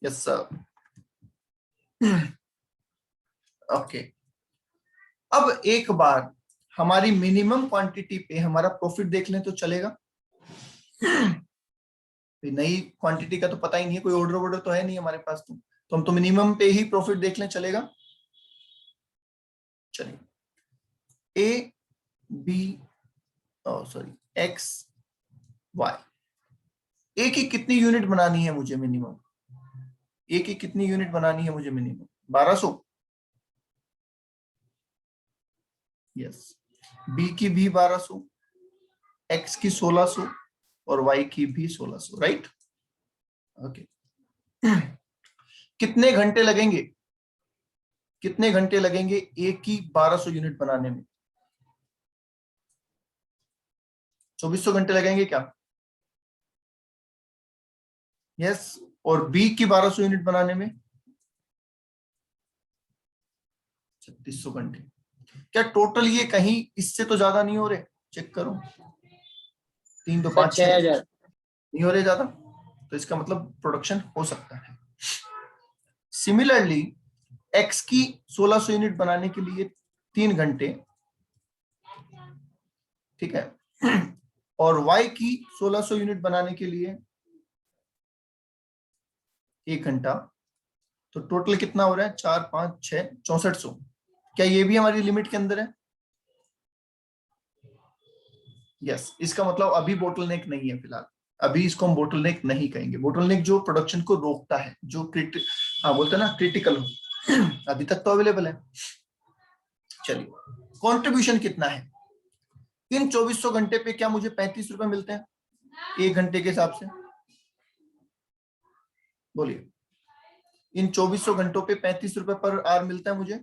Yes sir, okay. अब एक बार हमारी मिनिमम क्वांटिटी पे हमारा प्रॉफिट देख लें तो चलेगा? नई क्वांटिटी का तो पता ही नहीं है, कोई ऑर्डर तो है नहीं हमारे पास, तो हम तो मिनिमम पे ही प्रॉफिट देख लें, चलेगा? चलिए, A B sorry X Y, A की कितनी यूनिट बनानी है मुझे मिनिमम? ए की कितनी यूनिट बनानी है मुझे मिनिमम? 1200। यस, बी की भी 1200, एक्स की 1600 और वाई की भी 1600, राइट? ओके। कितने घंटे लगेंगे, कितने घंटे लगेंगे ए की 1200 यूनिट बनाने में? 2400 घंटे लगेंगे क्या? यस। और बी की 1200 यूनिट बनाने में 3600 घंटे। क्या टोटल ये कहीं इससे तो ज्यादा नहीं हो रहे? चेक करो, 3 2 5 6 6000। नहीं हो रहे ज्यादा, तो इसका मतलब प्रोडक्शन हो सकता है। सिमिलरली एक्स की 1600 यूनिट बनाने के लिए 3 घंटे, ठीक है, और वाई की 1600 यूनिट बनाने के लिए 1 घंटा, तो टोटल कितना हो रहा है? 4 5 6 6400। क्या ये भी हमारी लिमिट के अंदर है? यस। इसका मतलब अभी बोटलनेक नहीं है फिलहाल, अभी इसको हम बोटलनेक नहीं कहेंगे। बोटलनेक जो प्रोडक्शन को रोकता है, जो बोलते हैं ना क्रिटिकल हो, अभी तक तो अवेलेबल है। चलिए, कंट्रीब्यूशन कितना है इन 2400 घंटे पे? क्या मुझे 35 रुपए मिलते हैं 1 घंटे के हिसाब से? बोलिए, इन 2400 घंटों पे 35 रुपए पर आवर मिलता है मुझे?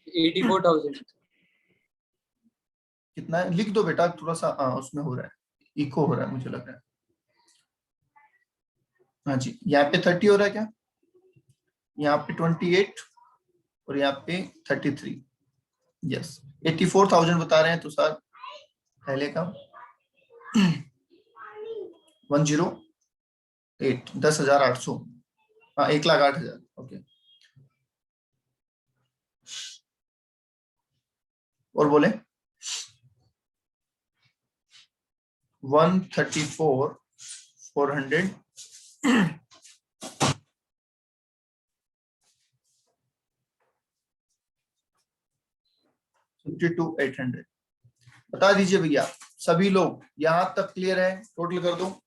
84,000। कितना है लिख दो बेटा, थोड़ा सा उसमें हो रहा है, इको हो रहा है मुझे लग रहा है। हाँ जी, यहाँ पे 30 हो रहा है क्या? यहाँ पे 28 और यहाँ पे 33। यस, 84,000 बता रहे हैं तो सर पहले का 108, 10,800, हाँ 1,08,000। ओके, और बोले 134,400, 52,800। बता दीजिए भैया, सभी लोग यहां तक क्लियर है? टोटल कर दो।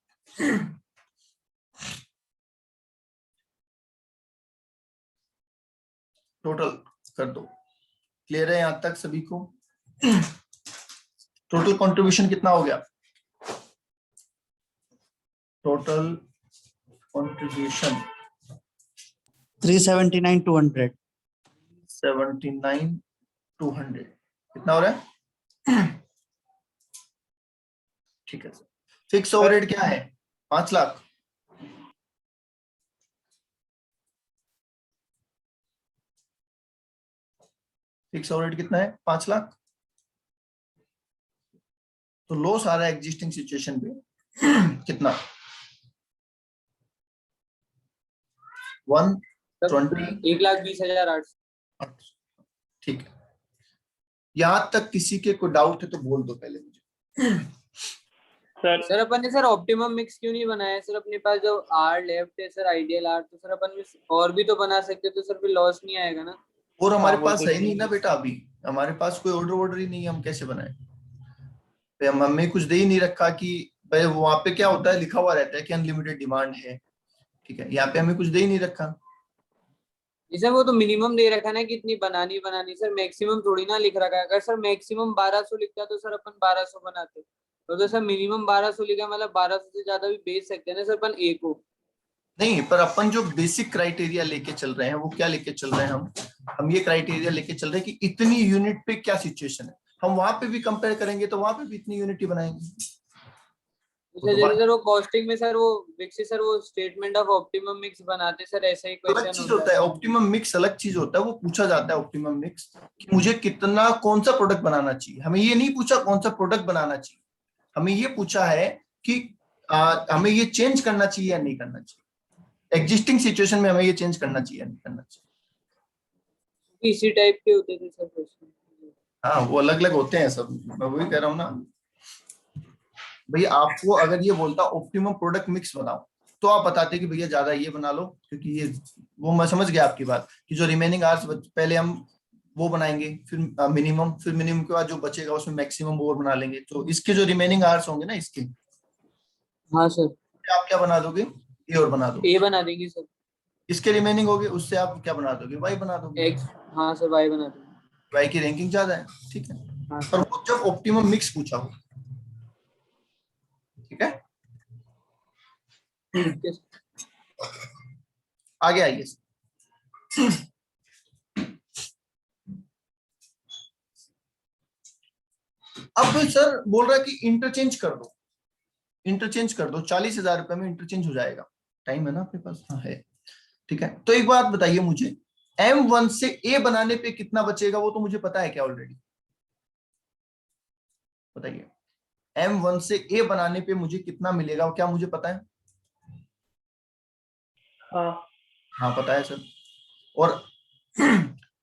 टोटल कर दो, क्लियर है यहां तक सभी को? टोटल कंट्रीब्यूशन कितना हो गया? Total contribution 379,200। 79,200 कितना हो रहा है? ठीक है सर। फिक्स ओवरहेड क्या है? 5 लाख। फिक्स ओवरहेड कितना है? 5 लाख। तो लॉस आ रहा है एग्जिस्टिंग सिचुएशन पे कितना? 120। 1,20,800। ठीक है, यहां तक किसी के कोई डाउट है तो बोल दो पहले मुझे। सर अपन ने सर ऑप्टिमम मिक्स क्यों नहीं बनाया सर? अपने पास जो आर लेफ्ट है सर, आइडियल आर, तो सर अपन और भी तो बना सकते, तो सर फिर लॉस नहीं आएगा ना? और हमारे हाँ, पास बिल्कुल है नहीं ना बेटा, अभी हमारे पास कोई ऑर्डर ही नहीं है, हम कैसे बनाए? हमने कुछ दे ही नहीं रखा कि वहां पे क्या होता है, लिखा हुआ रहता है कि अनलिमिटेड डिमांड है, ठीक है, यहाँ पे हमें कुछ दे ही नहीं रखा। जी सर, वो तो मिनिमम दे रखा ना कि इतनी बनानी सर, मैक्सिमम थोड़ी ना लिख रखा है। अगर सर मैक्सिमम 1200 लिखता तो सर अपन 1200 बनाते, तो सर मिनिमम 1200 लिखा, मतलब 1200 से ज्यादा भी बेच सकते हैं ना सर अपन ए को। नहीं, पर अपन जो बेसिक क्राइटेरिया लेके चल रहे हैं वो क्या लेके चल रहे हैं? हम ये क्राइटेरिया लेके चल रहे हैं कि इतनी यूनिट पे क्या सिचुएशन है, हम वहां पे भी कंपेयर करेंगे तो वहां पे भी इतनी यूनिट ही बनाएंगे। जैसे सर वो कॉस्टिंग में सर वो विक्सी सर वो स्टेटमेंट ऑफ ऑप्टिमम मिक्स बनाते सर, ऐसा ही अलग क्वेश्चन चीज होता होता है, ऑप्टिमम मिक्स अलग चीज होता है। वो पूछा जाता है ऑप्टिमम मिक्स कि मुझे कितना, कौन सा प्रोडक्ट बनाना चाहिए। हमें ये नहीं पूछा कौन सा प्रोडक्ट बनाना चाहिए, हमें ये पूछा है कि हमें ये चेंज करना चाहिए या नहीं करना चाहिए, एग्जिस्टिंग सिचुएशन में हमें ये चेंज करना चाहिए या नहीं करना चाहिए। इसी टाइप के होते थे सर क्वेश्चन। हाँ, वो अलग अलग होते हैं सब, मैं वही कह रहा हूँ ना भैया। आपको अगर ये बोलता ऑप्टिमम प्रोडक्ट मिक्स बनाओ तो आप बताते कि भैया ज्यादा ये बना लो, क्योंकि ये, वो मैं समझ गया आपकी बात कि जो रिमेनिंग आवर्स पहले हम वो बनाएंगे, फिर मिनिमम, फिर मिनिमम के बाद जो बचेगा उसमें मैक्सिमम और बना लेंगे। तो इसके जो रिमेनिंग आवर्स होंगे ना इसके, हाँ सर, आप क्या बना दोगे? ये और बना दो। ए बना देंगे सर। इसके रिमेनिंग होगी, उससे आप क्या बना दोगे, वाई बना दोगे। एक्स, हाँ सर वाई बना दो। वाई की रैंकिंग ज्यादा है, ठीक है। हाँ पर वो जब ऑप्टिमम मिक्स पूछा हो, ठीक है। ठीक है। आगे आइए। अब सर बोल रहा है कि इंटरचेंज कर दो, इंटरचेंज कर दो, 40,000 रुपए में इंटरचेंज हो जाएगा। टाइम है ना आपके पास? हाँ है, ठीक है। तो एक बात बताइए मुझे, M1 से A बनाने पे कितना बचेगा, वो तो मुझे पता है क्या ऑलरेडी, बताइए। M1 से A बनाने पे मुझे कितना मिलेगा, क्या मुझे पता है? हाँ हाँ पता है सर। और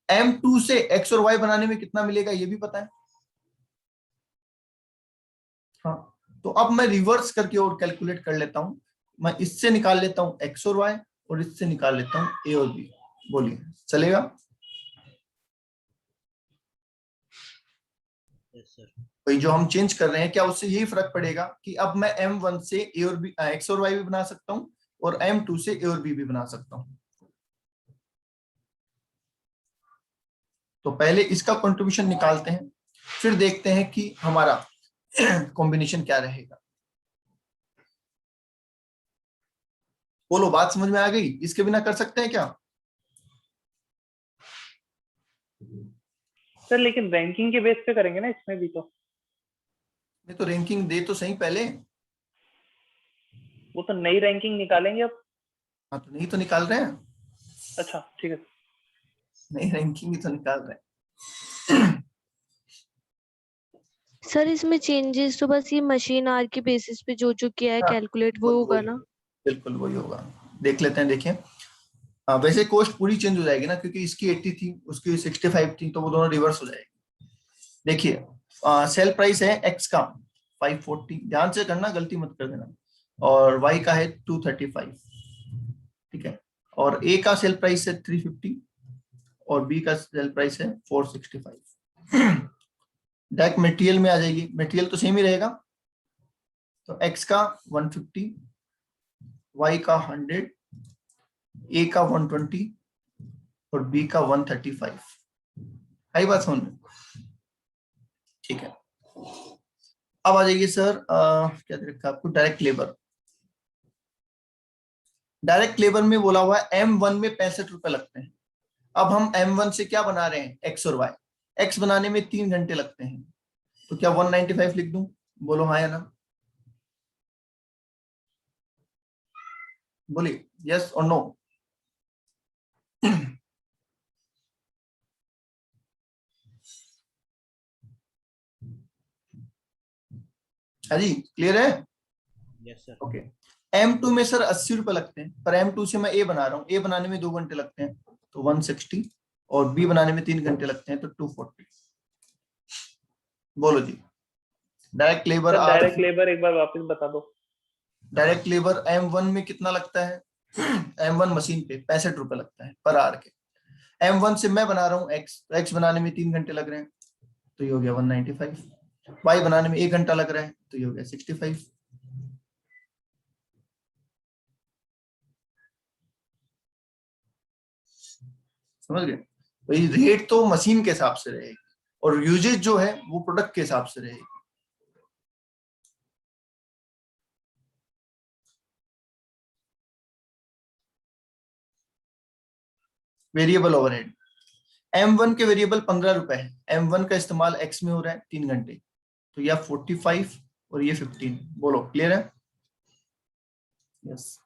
M2 से X और Y बनाने में कितना मिलेगा, ये भी पता है। हाँ, तो अब मैं रिवर्स करके और कैलकुलेट कर लेता हूं। मैं इससे निकाल लेता हूं X और Y, और इससे निकाल लेता हूं A और B। बोलिए, चलेगा? वही जो हम चेंज कर रहे हैं, क्या उससे यही फर्क पड़ेगा कि अब मैं M1 से A और B, X और Y भी बना सकता हूं, और M2 से A और B भी बना सकता हूं। तो पहले इसका कंट्रीब्यूशन निकालते हैं, फिर देखते हैं कि हमारा कॉम्बिनेशन क्या रहेगा। बोलो, बात समझ में आ गई? इसके बिना कर सकते हैं क्या? सर, लेकिन रैंकिंग के बेस पे करेंगे ना इसमें भी तो। नहीं तो रैंकिंग दे तो सही पहले। वो तो नई रैंकिंग निकालेंगे अब। हाँ तो नहीं तो निकाल रहे हैं, अच्छा ठीक है। नई रैंकिंग ही तो निकाल रहे हैं। सर इसमें चेंजेस तो बस ये मशीन आर के बेसिस पे जो जो किया है हाँ, कैलकुलेट वो होगा ना? बिल्कुल वही होगा। देख लेते हैं, देखिए। वैसे कॉस्ट पूरी चेंज हो जाएगी ना, क्योंकि इसकी 80 थी, उसकी 65 थी, तो वो दोनों रिवर्स हो जाएगी। देखिए, सेल प्राइस है एक्स का 540, ध्यान से करना, गलती मत कर देना, और वाई का है 235, ठीक है। और ए का सेल प्राइस है 350, और बी का सेल प्राइस है 465। डायरेक्ट मटेरियल में आ जाएगी, मटेरियल तो सेम ही रहेगा। तो एक्स का 150, वाई का 100, ए का 120, और बी का 135। आई बात समझ में? ठीक है। अब आ जाइए सर, क्या दे रखा है आपको, डायरेक्ट लेबर। डायरेक्ट लेबर में बोला हुआ है M1 में 65 रुपए लगते हैं। अब हम M1 से क्या बना रहे हैं, X और Y। X बनाने में 3 घंटे लगते हैं, तो क्या 195 लिख दूं? बोलो हाँ या ना, बोलिए यस और नो। हाँ जी, क्लियर है? Yes sir. ओके। M2 में सर 80 रुपए लगते हैं, पर M2 से मैं A बना रहा हूँ, A बनाने में 2 घंटे लगते हैं, तो 160, और B बनाने में 3 घंटे लगते हैं, तो 240। बोलो जी, direct labour sir direct labour एक बार वापस बता दो। डायरेक्ट लेबर M1 में कितना लगता है? M1 मशीन पे 65 रुपए लगता है पर आवर के। M1 से मैं बना रहा हूँ X, तो X बनाने में 3 घंटे लग रहे हैं, तो ये हो गया 195। Y बनाने में 1 घंटा लग रहा है, तो ये हो गया 65। समझ गए? तो ये रेट तो मशीन के हिसाब से रहेगी, और यूजेज जो है वो प्रोडक्ट के हिसाब से रहेगी। वेरिएबल ओवरहेड, M1 के वेरिएबल 15 रुपए है, M1 का इस्तेमाल X में हो रहा है 3 घंटे, तो यह 45 और ये 15। बोलो क्लियर है? यस।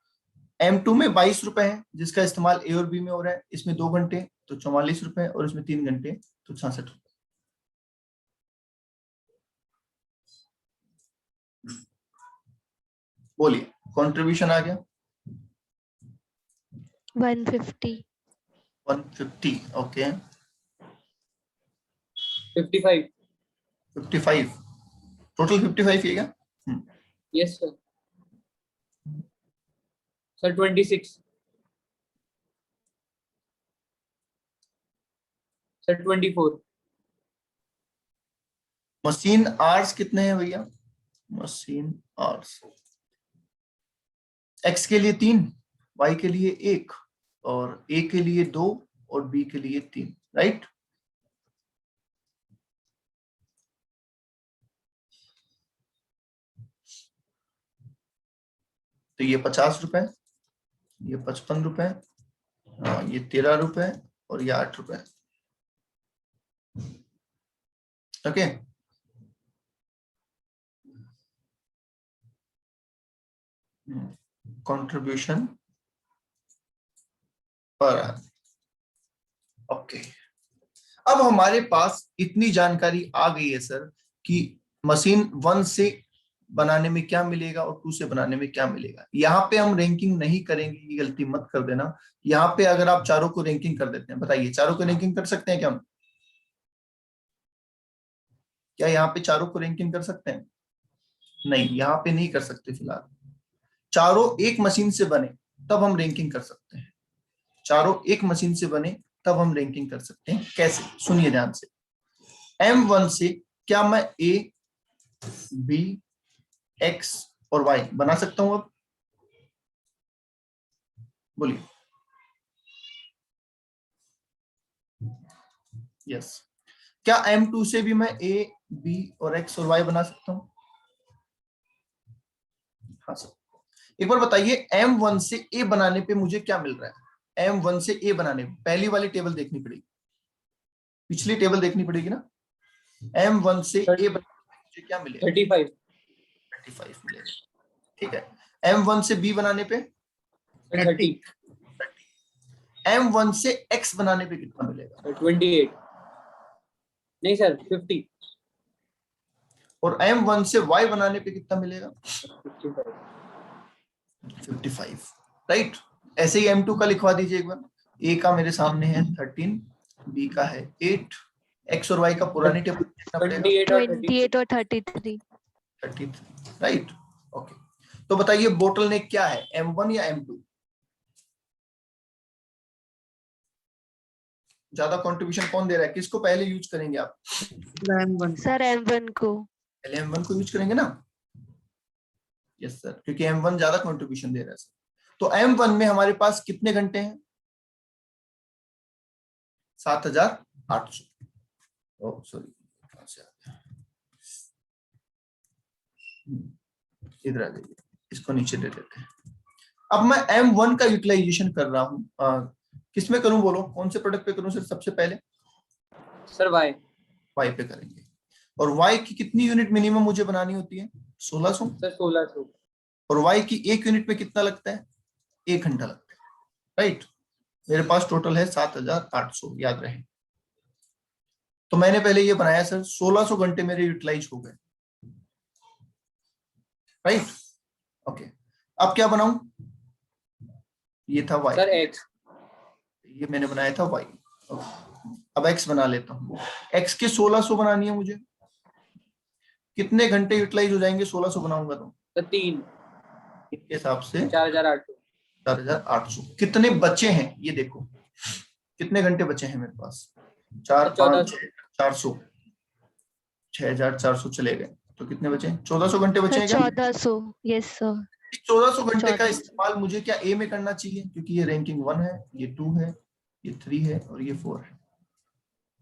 M2 में 22 रुपए है, जिसका इस्तेमाल A और B में हो रहा है, इसमें 2 घंटे तो 44 रुपए, और इसमें 3 घंटे तो 66 रुपए। बोलिए, कंट्रीब्यूशन आ गया 150। 150, ओके। 55। 55, टोटल 55 ही है क्या? Yes sir. Sir 26। Sir 24। Machine hours कितने हैं भैया? मशीन आवर्स, एक्स के लिए 3, वाई के लिए 1, और ए के लिए 2 और बी के लिए 3, राइट। तो ये 50 रुपए, ये 55 रुपए, ये 13 रुपए और ये 8 रुपए। ओके, कंट्रीब्यूशन पर। ओके, अब हमारे पास इतनी जानकारी आ गई है सर कि मशीन 1 से बनाने में क्या मिलेगा और 2 से बनाने में क्या मिलेगा। यहाँ पे हम रैंकिंग नहीं करेंगे, ये गलती मत कर देना। यहाँ पे अगर आप चारों को रैंकिंग कर देते हैं, बताइए चारों को रैंकिंग कर सकते हैं क्या हम? क्या यहाँ पे चारों को रैंकिंग कर सकते हैं? नहीं, यहाँ पे नहीं कर सकते फिलहाल। चारों एक मशीन से बने तब हम रैंकिंग कर सकते हैं। चारों एक मशीन से बने तब हम रैंकिंग कर सकते हैं। कैसे? सुनिए ध्यान से। M1 से क्या मैं A, B, X और Y बना सकता हूं? अब बोलिए। यस। क्या M2 से भी मैं A, B और X और Y बना सकता हूं? हाँ सर। एक बार बताइए, M1 से A बनाने पे मुझे क्या मिल रहा है? M1 से A बनाने पे पहली वाली टेबल देखनी पड़ेगी, पिछली टेबल देखनी पड़ेगी ना। M1 से A बनाने पे मुझे क्या मिलेगा? 35 मिलेगा। ठीक है। M1 से B बनाने पे 30, M1 से X बनाने पे कितना मिलेगा? 28, नहीं सर 50, और M1 से Y बनाने पे कितना मिलेगा? 55, 55, राइट। ऐसे ही M2 का लिखवा दीजिए एक बार। A का मेरे सामने है 13, B का है 8, X और Y का पुरानी टेबल देखना पड़ेगा 28 और 28 और 33। 33, राइट। ओके, तो बताइए बोटल नेक क्या है, M1 या M2? ज्यादा कंट्रीब्यूशन कौन दे रहा है? किसको पहले यूज करेंगे आप? सर M1 को। पहले M1 को यूज करेंगे ना? यस सर, क्योंकि M1 ज्यादा कंट्रीब्यूशन दे रहा है सर। तो M1 में हमारे पास कितने घंटे हैं? 7800। ओ सॉरी, इधर आ जाइए, इसको नीचे दे देते हैं। अब मैं M1 का यूटिलाइजेशन कर रहा हूं, किसमें करूं? बोलो कौन से प्रोडक्ट पे करूं सर? सबसे पहले सर Y पे करेंगे। और Y की कितनी यूनिट मिनिमम मुझे बनानी होती है? 1600। सर 1600, और Y की एक यूनिट में कितना लगता है? 1 घंटा लगता है, राइट। मेरे पास टोटल है 7800, याद रहे। तो मैंने पहले ये बनाया सर, 1600 घंटे मेरे यूटिलाइज हो गए, राइट। ओके, अब क्या बनाऊं? ये था Y, सर X, ये मैंने बनाया था Y। अब X बना लेता हूँ। X के 1600 बनानी है मुझे। कितने घंटे यूटिलाइज हो जाएंगे 1600 बनाऊंगा तो? सर 3, इसके हिसाब से 4800, 4800। कितने बचे हैं ये देखो, कितने घंटे बचे हैं मेरे पास? 4, 5, 6, 400, 6400 चले गए, तो कितने बचे? 1400 घंटे बचे सर हैं क्या? 1400। Yes sir. 1400 घंटे का 1400। इस्तेमाल मुझे क्या A में करना चाहिए? क्योंकि ये रैंकिंग 1 है, ये 2 है, ये 3 है और ये 4 है।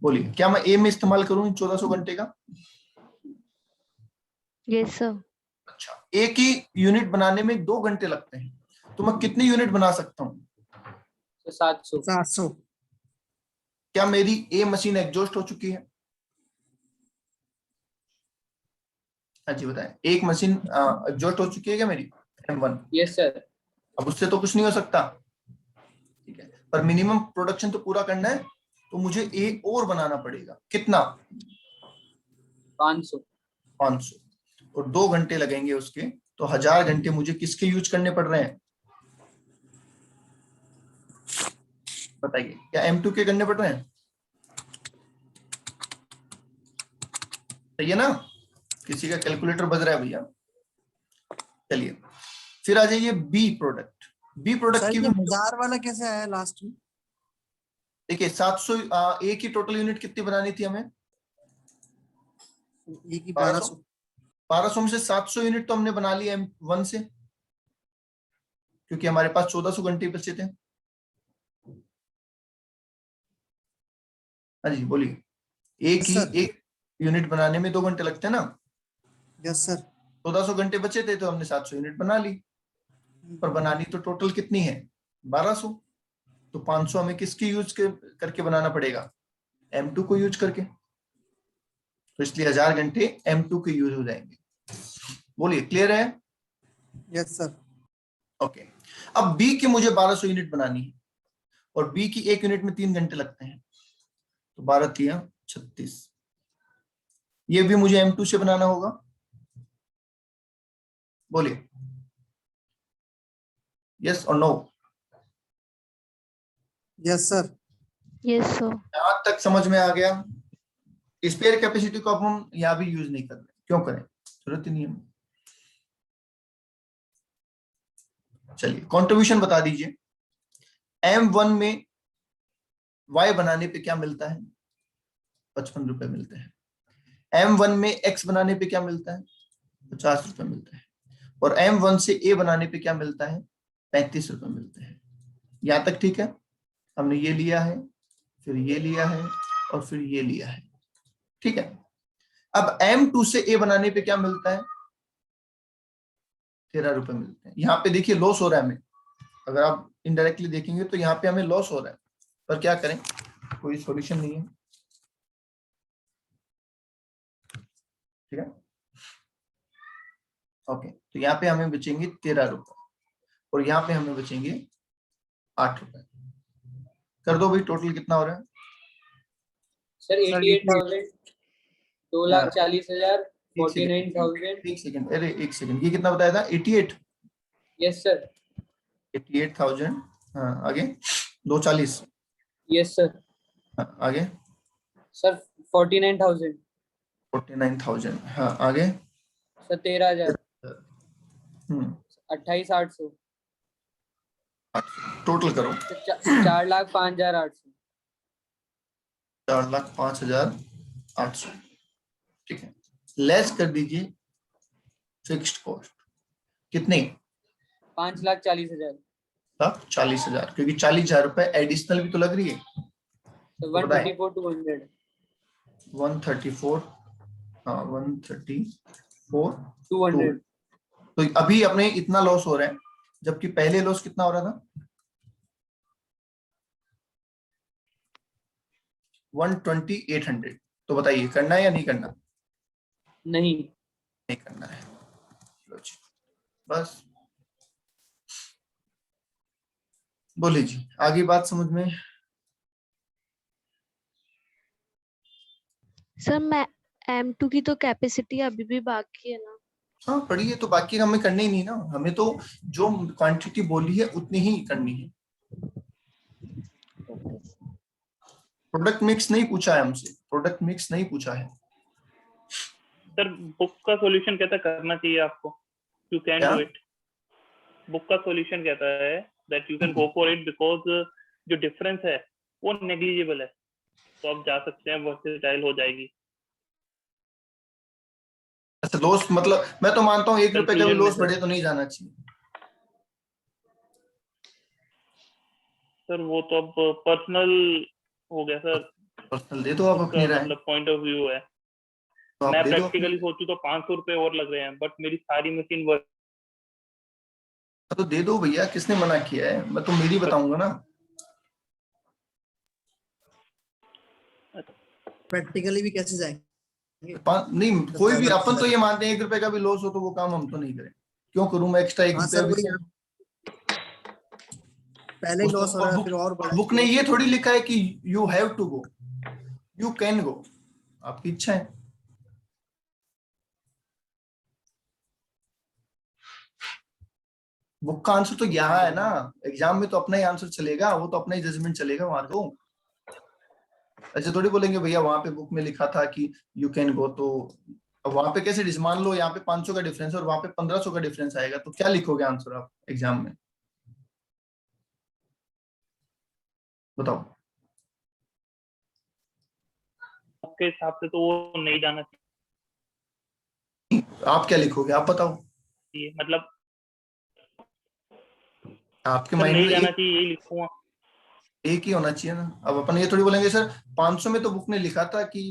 बोलिए, क्या मैं A में इस्तेमाल करूं इन 1400 घंटे का? Yes sir. अच्छा, A की यूनिट बनाने में 2 घंटे लगते हैं, तो मैं कितनी यूनिट बना सकता हूँ? सर 700, क्या मेरी A मशीन एग्जॉस्ट हो चुकी है? हाँ जी बताएं, एक मशीन एग्जॉस्ट हो चुकी है क्या मेरी M1? यस सर, अब उससे तो कुछ नहीं हो सकता, ठीक है, पर मिनिमम प्रोडक्शन तो पूरा करना है, तो मुझे A और बनाना पड़ेगा। कितना? 500, 500, और 2 घंटे लगेंगे उसके, तो 1000 घंटे मुझे किसके यूज करने पड़ रहे हैं? बताइए, क्या M2 के करने पड़ रहे हैं? सही है ना? किसी का कैलकुलेटर बज रहा है भैया? चलिए फिर आ जाइए बी प्रोडक्ट। बी प्रोडक्ट की 1000 वाला कैसे आया लास्ट में? देखिए 700, A की टोटल यूनिट कितनी बनानी थी हमें? एक ही 1200। 1200 में से 700 यूनिट तो हमने बना ली M1 से, क्योंकि हमारे पास 1400 घंटे बचे थे। हाँ जी बोलिए। Yes, sir. एक यूनिट बनाने में 2 घंटे लगते हैं ना, यस सर। 1400 घंटे बचे थे तो हमने 700 यूनिट बना ली, पर बनानी तो टोटल कितनी है 1200, तो 500 हमें किसकी यूज करके बनाना पड़ेगा, M2 को यूज करके, तो इसलिए 1000 घंटे M2 के यूज हो जाएंगे। बोलिए क्लियर है? Yes sir. ओके। अब B की मुझे 1200 यूनिट बनानी है और B की एक यूनिट में 3 घंटे लगते हैं, तो 12 3 36, ये भी मुझे M2 से बनाना होगा। बोलिए यस और no. Yes sir. Yes sir. यहां तक समझ में आ गया? स्पेयर कैपेसिटी को अब हम यहां भी यूज नहीं कर रहे, क्यों करें, जरूरत ही नहीं है। चलिए कंट्रीब्यूशन बता दीजिए। M1 में Y बनाने पे क्या मिलता है, 55 रुपए मिलते हैं। M1 में X बनाने पे क्या मिलता है, 50 रुपए मिलते हैं। और M1 से A बनाने पे क्या मिलता है, 35 रुपए मिलते हैं। यहां तक ठीक है? हमने ये लिया है, फिर ये लिया है और फिर ये लिया है, ठीक है। अब M2 से A बनाने पे क्या मिलता है, 13 रुपए मिलते हैं। यहाँ पे देखिए लॉस हो रहा है हमें, अगर आप इनडायरेक्टली देखेंगे तो यहाँ पे हमें लॉस हो रहा है, पर क्या करें, कोई सॉल्यूशन नहीं है, ठीक है। ओके, तो यहाँ पे हमें बचेंगे 13 रुपए और यहाँ पे हमें बचेंगे 8 रुपए। कर दो भाई, टोटल कितना हो रहा है सर 88,000, 2,40,000, एक सेकंड, 49,000। एक सेकंड, अरे एक सेकंड, ये कितना बताया था, 88? Yes sir. 88,000, हाँ आगे 240, यस सर। हाँ आगे सर 49,000। 49,000, हाँ आगे सर 13,000। 28,800। टोटल करो। 4,05,800। 4,05,800, ठीक है। लेस कर दीजिए फिक्स्ड कॉस्ट, कितनी, 5,40,000। 40,000, क्योंकि 40,000 रुपए एडिशनल भी तो लग रही है। तो 134,200। 134, हाँ 134 200। तो अभी अपने इतना लॉस हो रहा है, जबकि पहले लॉस कितना हो रहा था, 120,800। तो बताइए करना है या नहीं करना? नहीं। नहीं करना है, लो जी, बस। बोलिए जी, आगे बात समझ में? सर मैं M2 की तो कैपेसिटी अभी भी बाकी है ना? हाँ पढ़िए, तो बाकी हमें करनी ही नहीं ना, हमें तो जो क्वांटिटी बोली है उतनी ही करनी है। प्रोडक्ट मिक्स नहीं पूछा है हमसे, प्रोडक्ट मिक्स नहीं पूछा है। सर बुक का सॉल्यूशन कहता है करना चाहिए आपको, यू कैन क्या? Do it. बुक का सॉल्यूशन कहता है that you can go for it because जो डिफरेंस है वो नेग्लिजिबल है, तो आप जा सकते हैं, वर्सेटाइल हो जाएगी। अच्छा लॉस, मतलब मैं तो मानता हूँ 1 रुपए का भी Conclusion में लॉस सर। बढ़े तो नहीं जाना चाहिए। सर वो तो अब पर्सनल हो गया सर, पर्सनल दे दो आप उसका अपनी राय, मतलब पॉइंट ऑफ व्यू है। तो आप मैं दे दो अपनी, प्रैक्टिकली सोचूं तो 500 रुपए और लग रहे हैं, बट मेरी सारी मशीन वर्क। तो दे दो भैया, किसने मना किया है, मैं तो मेरी बताऊंगा ना। प्रैक्टिकली भी कैसे जाएंगे? नहीं कोई भी, अपन तो ये मानते हैं 1 रुपए का भी लॉस हो तो वो काम हम तो नहीं करें, क्यों करूं मैं एक्स्ट्रा 1 हाँ रुपया सर, भी। वही है। पहले ही लॉस हो रहा है, फिर और बढ़ा बुक ने ये थोड़ी लिखा है कि you have to go, you can go, आपकी इच्छा है। बुक का आंसर तो यहाँ है ना, एग्जाम में तो अपना ही आंसर चलेगा, वो तो अपना ही जजमेंट चलेगा वहां तो। ऐसे थोड़ी बोलेंगे भैया वहां पे बुक में लिखा था कि यू कैन गो, तो अब वहां पे कैसे, मान लो यहाँ पे 500 का डिफरेंस है और वहां पे 1500 का डिफरेंस आएगा, तो क्या लिखोगे आंसर आप एग्जाम में, बताओ। आपके हिसाब से तो वो नहीं जाना आप क्या लिखोगे, आप बताओ, चाहिए, मतलब आपके सर माइंड नहीं में जाना एक चाहिए यही लिखूंगा। एक ही होना चाहिए ना। अब अपन ये थोड़ी बोलेंगे सर 500 में तो बुक ने लिखा था कि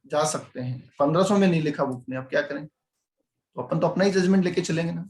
जा सकते हैं, 1500 में नहीं लिखा बुक ने, अब क्या करें? तो अपन तो अपना ही जजमेंट लेके चलेंगे ना।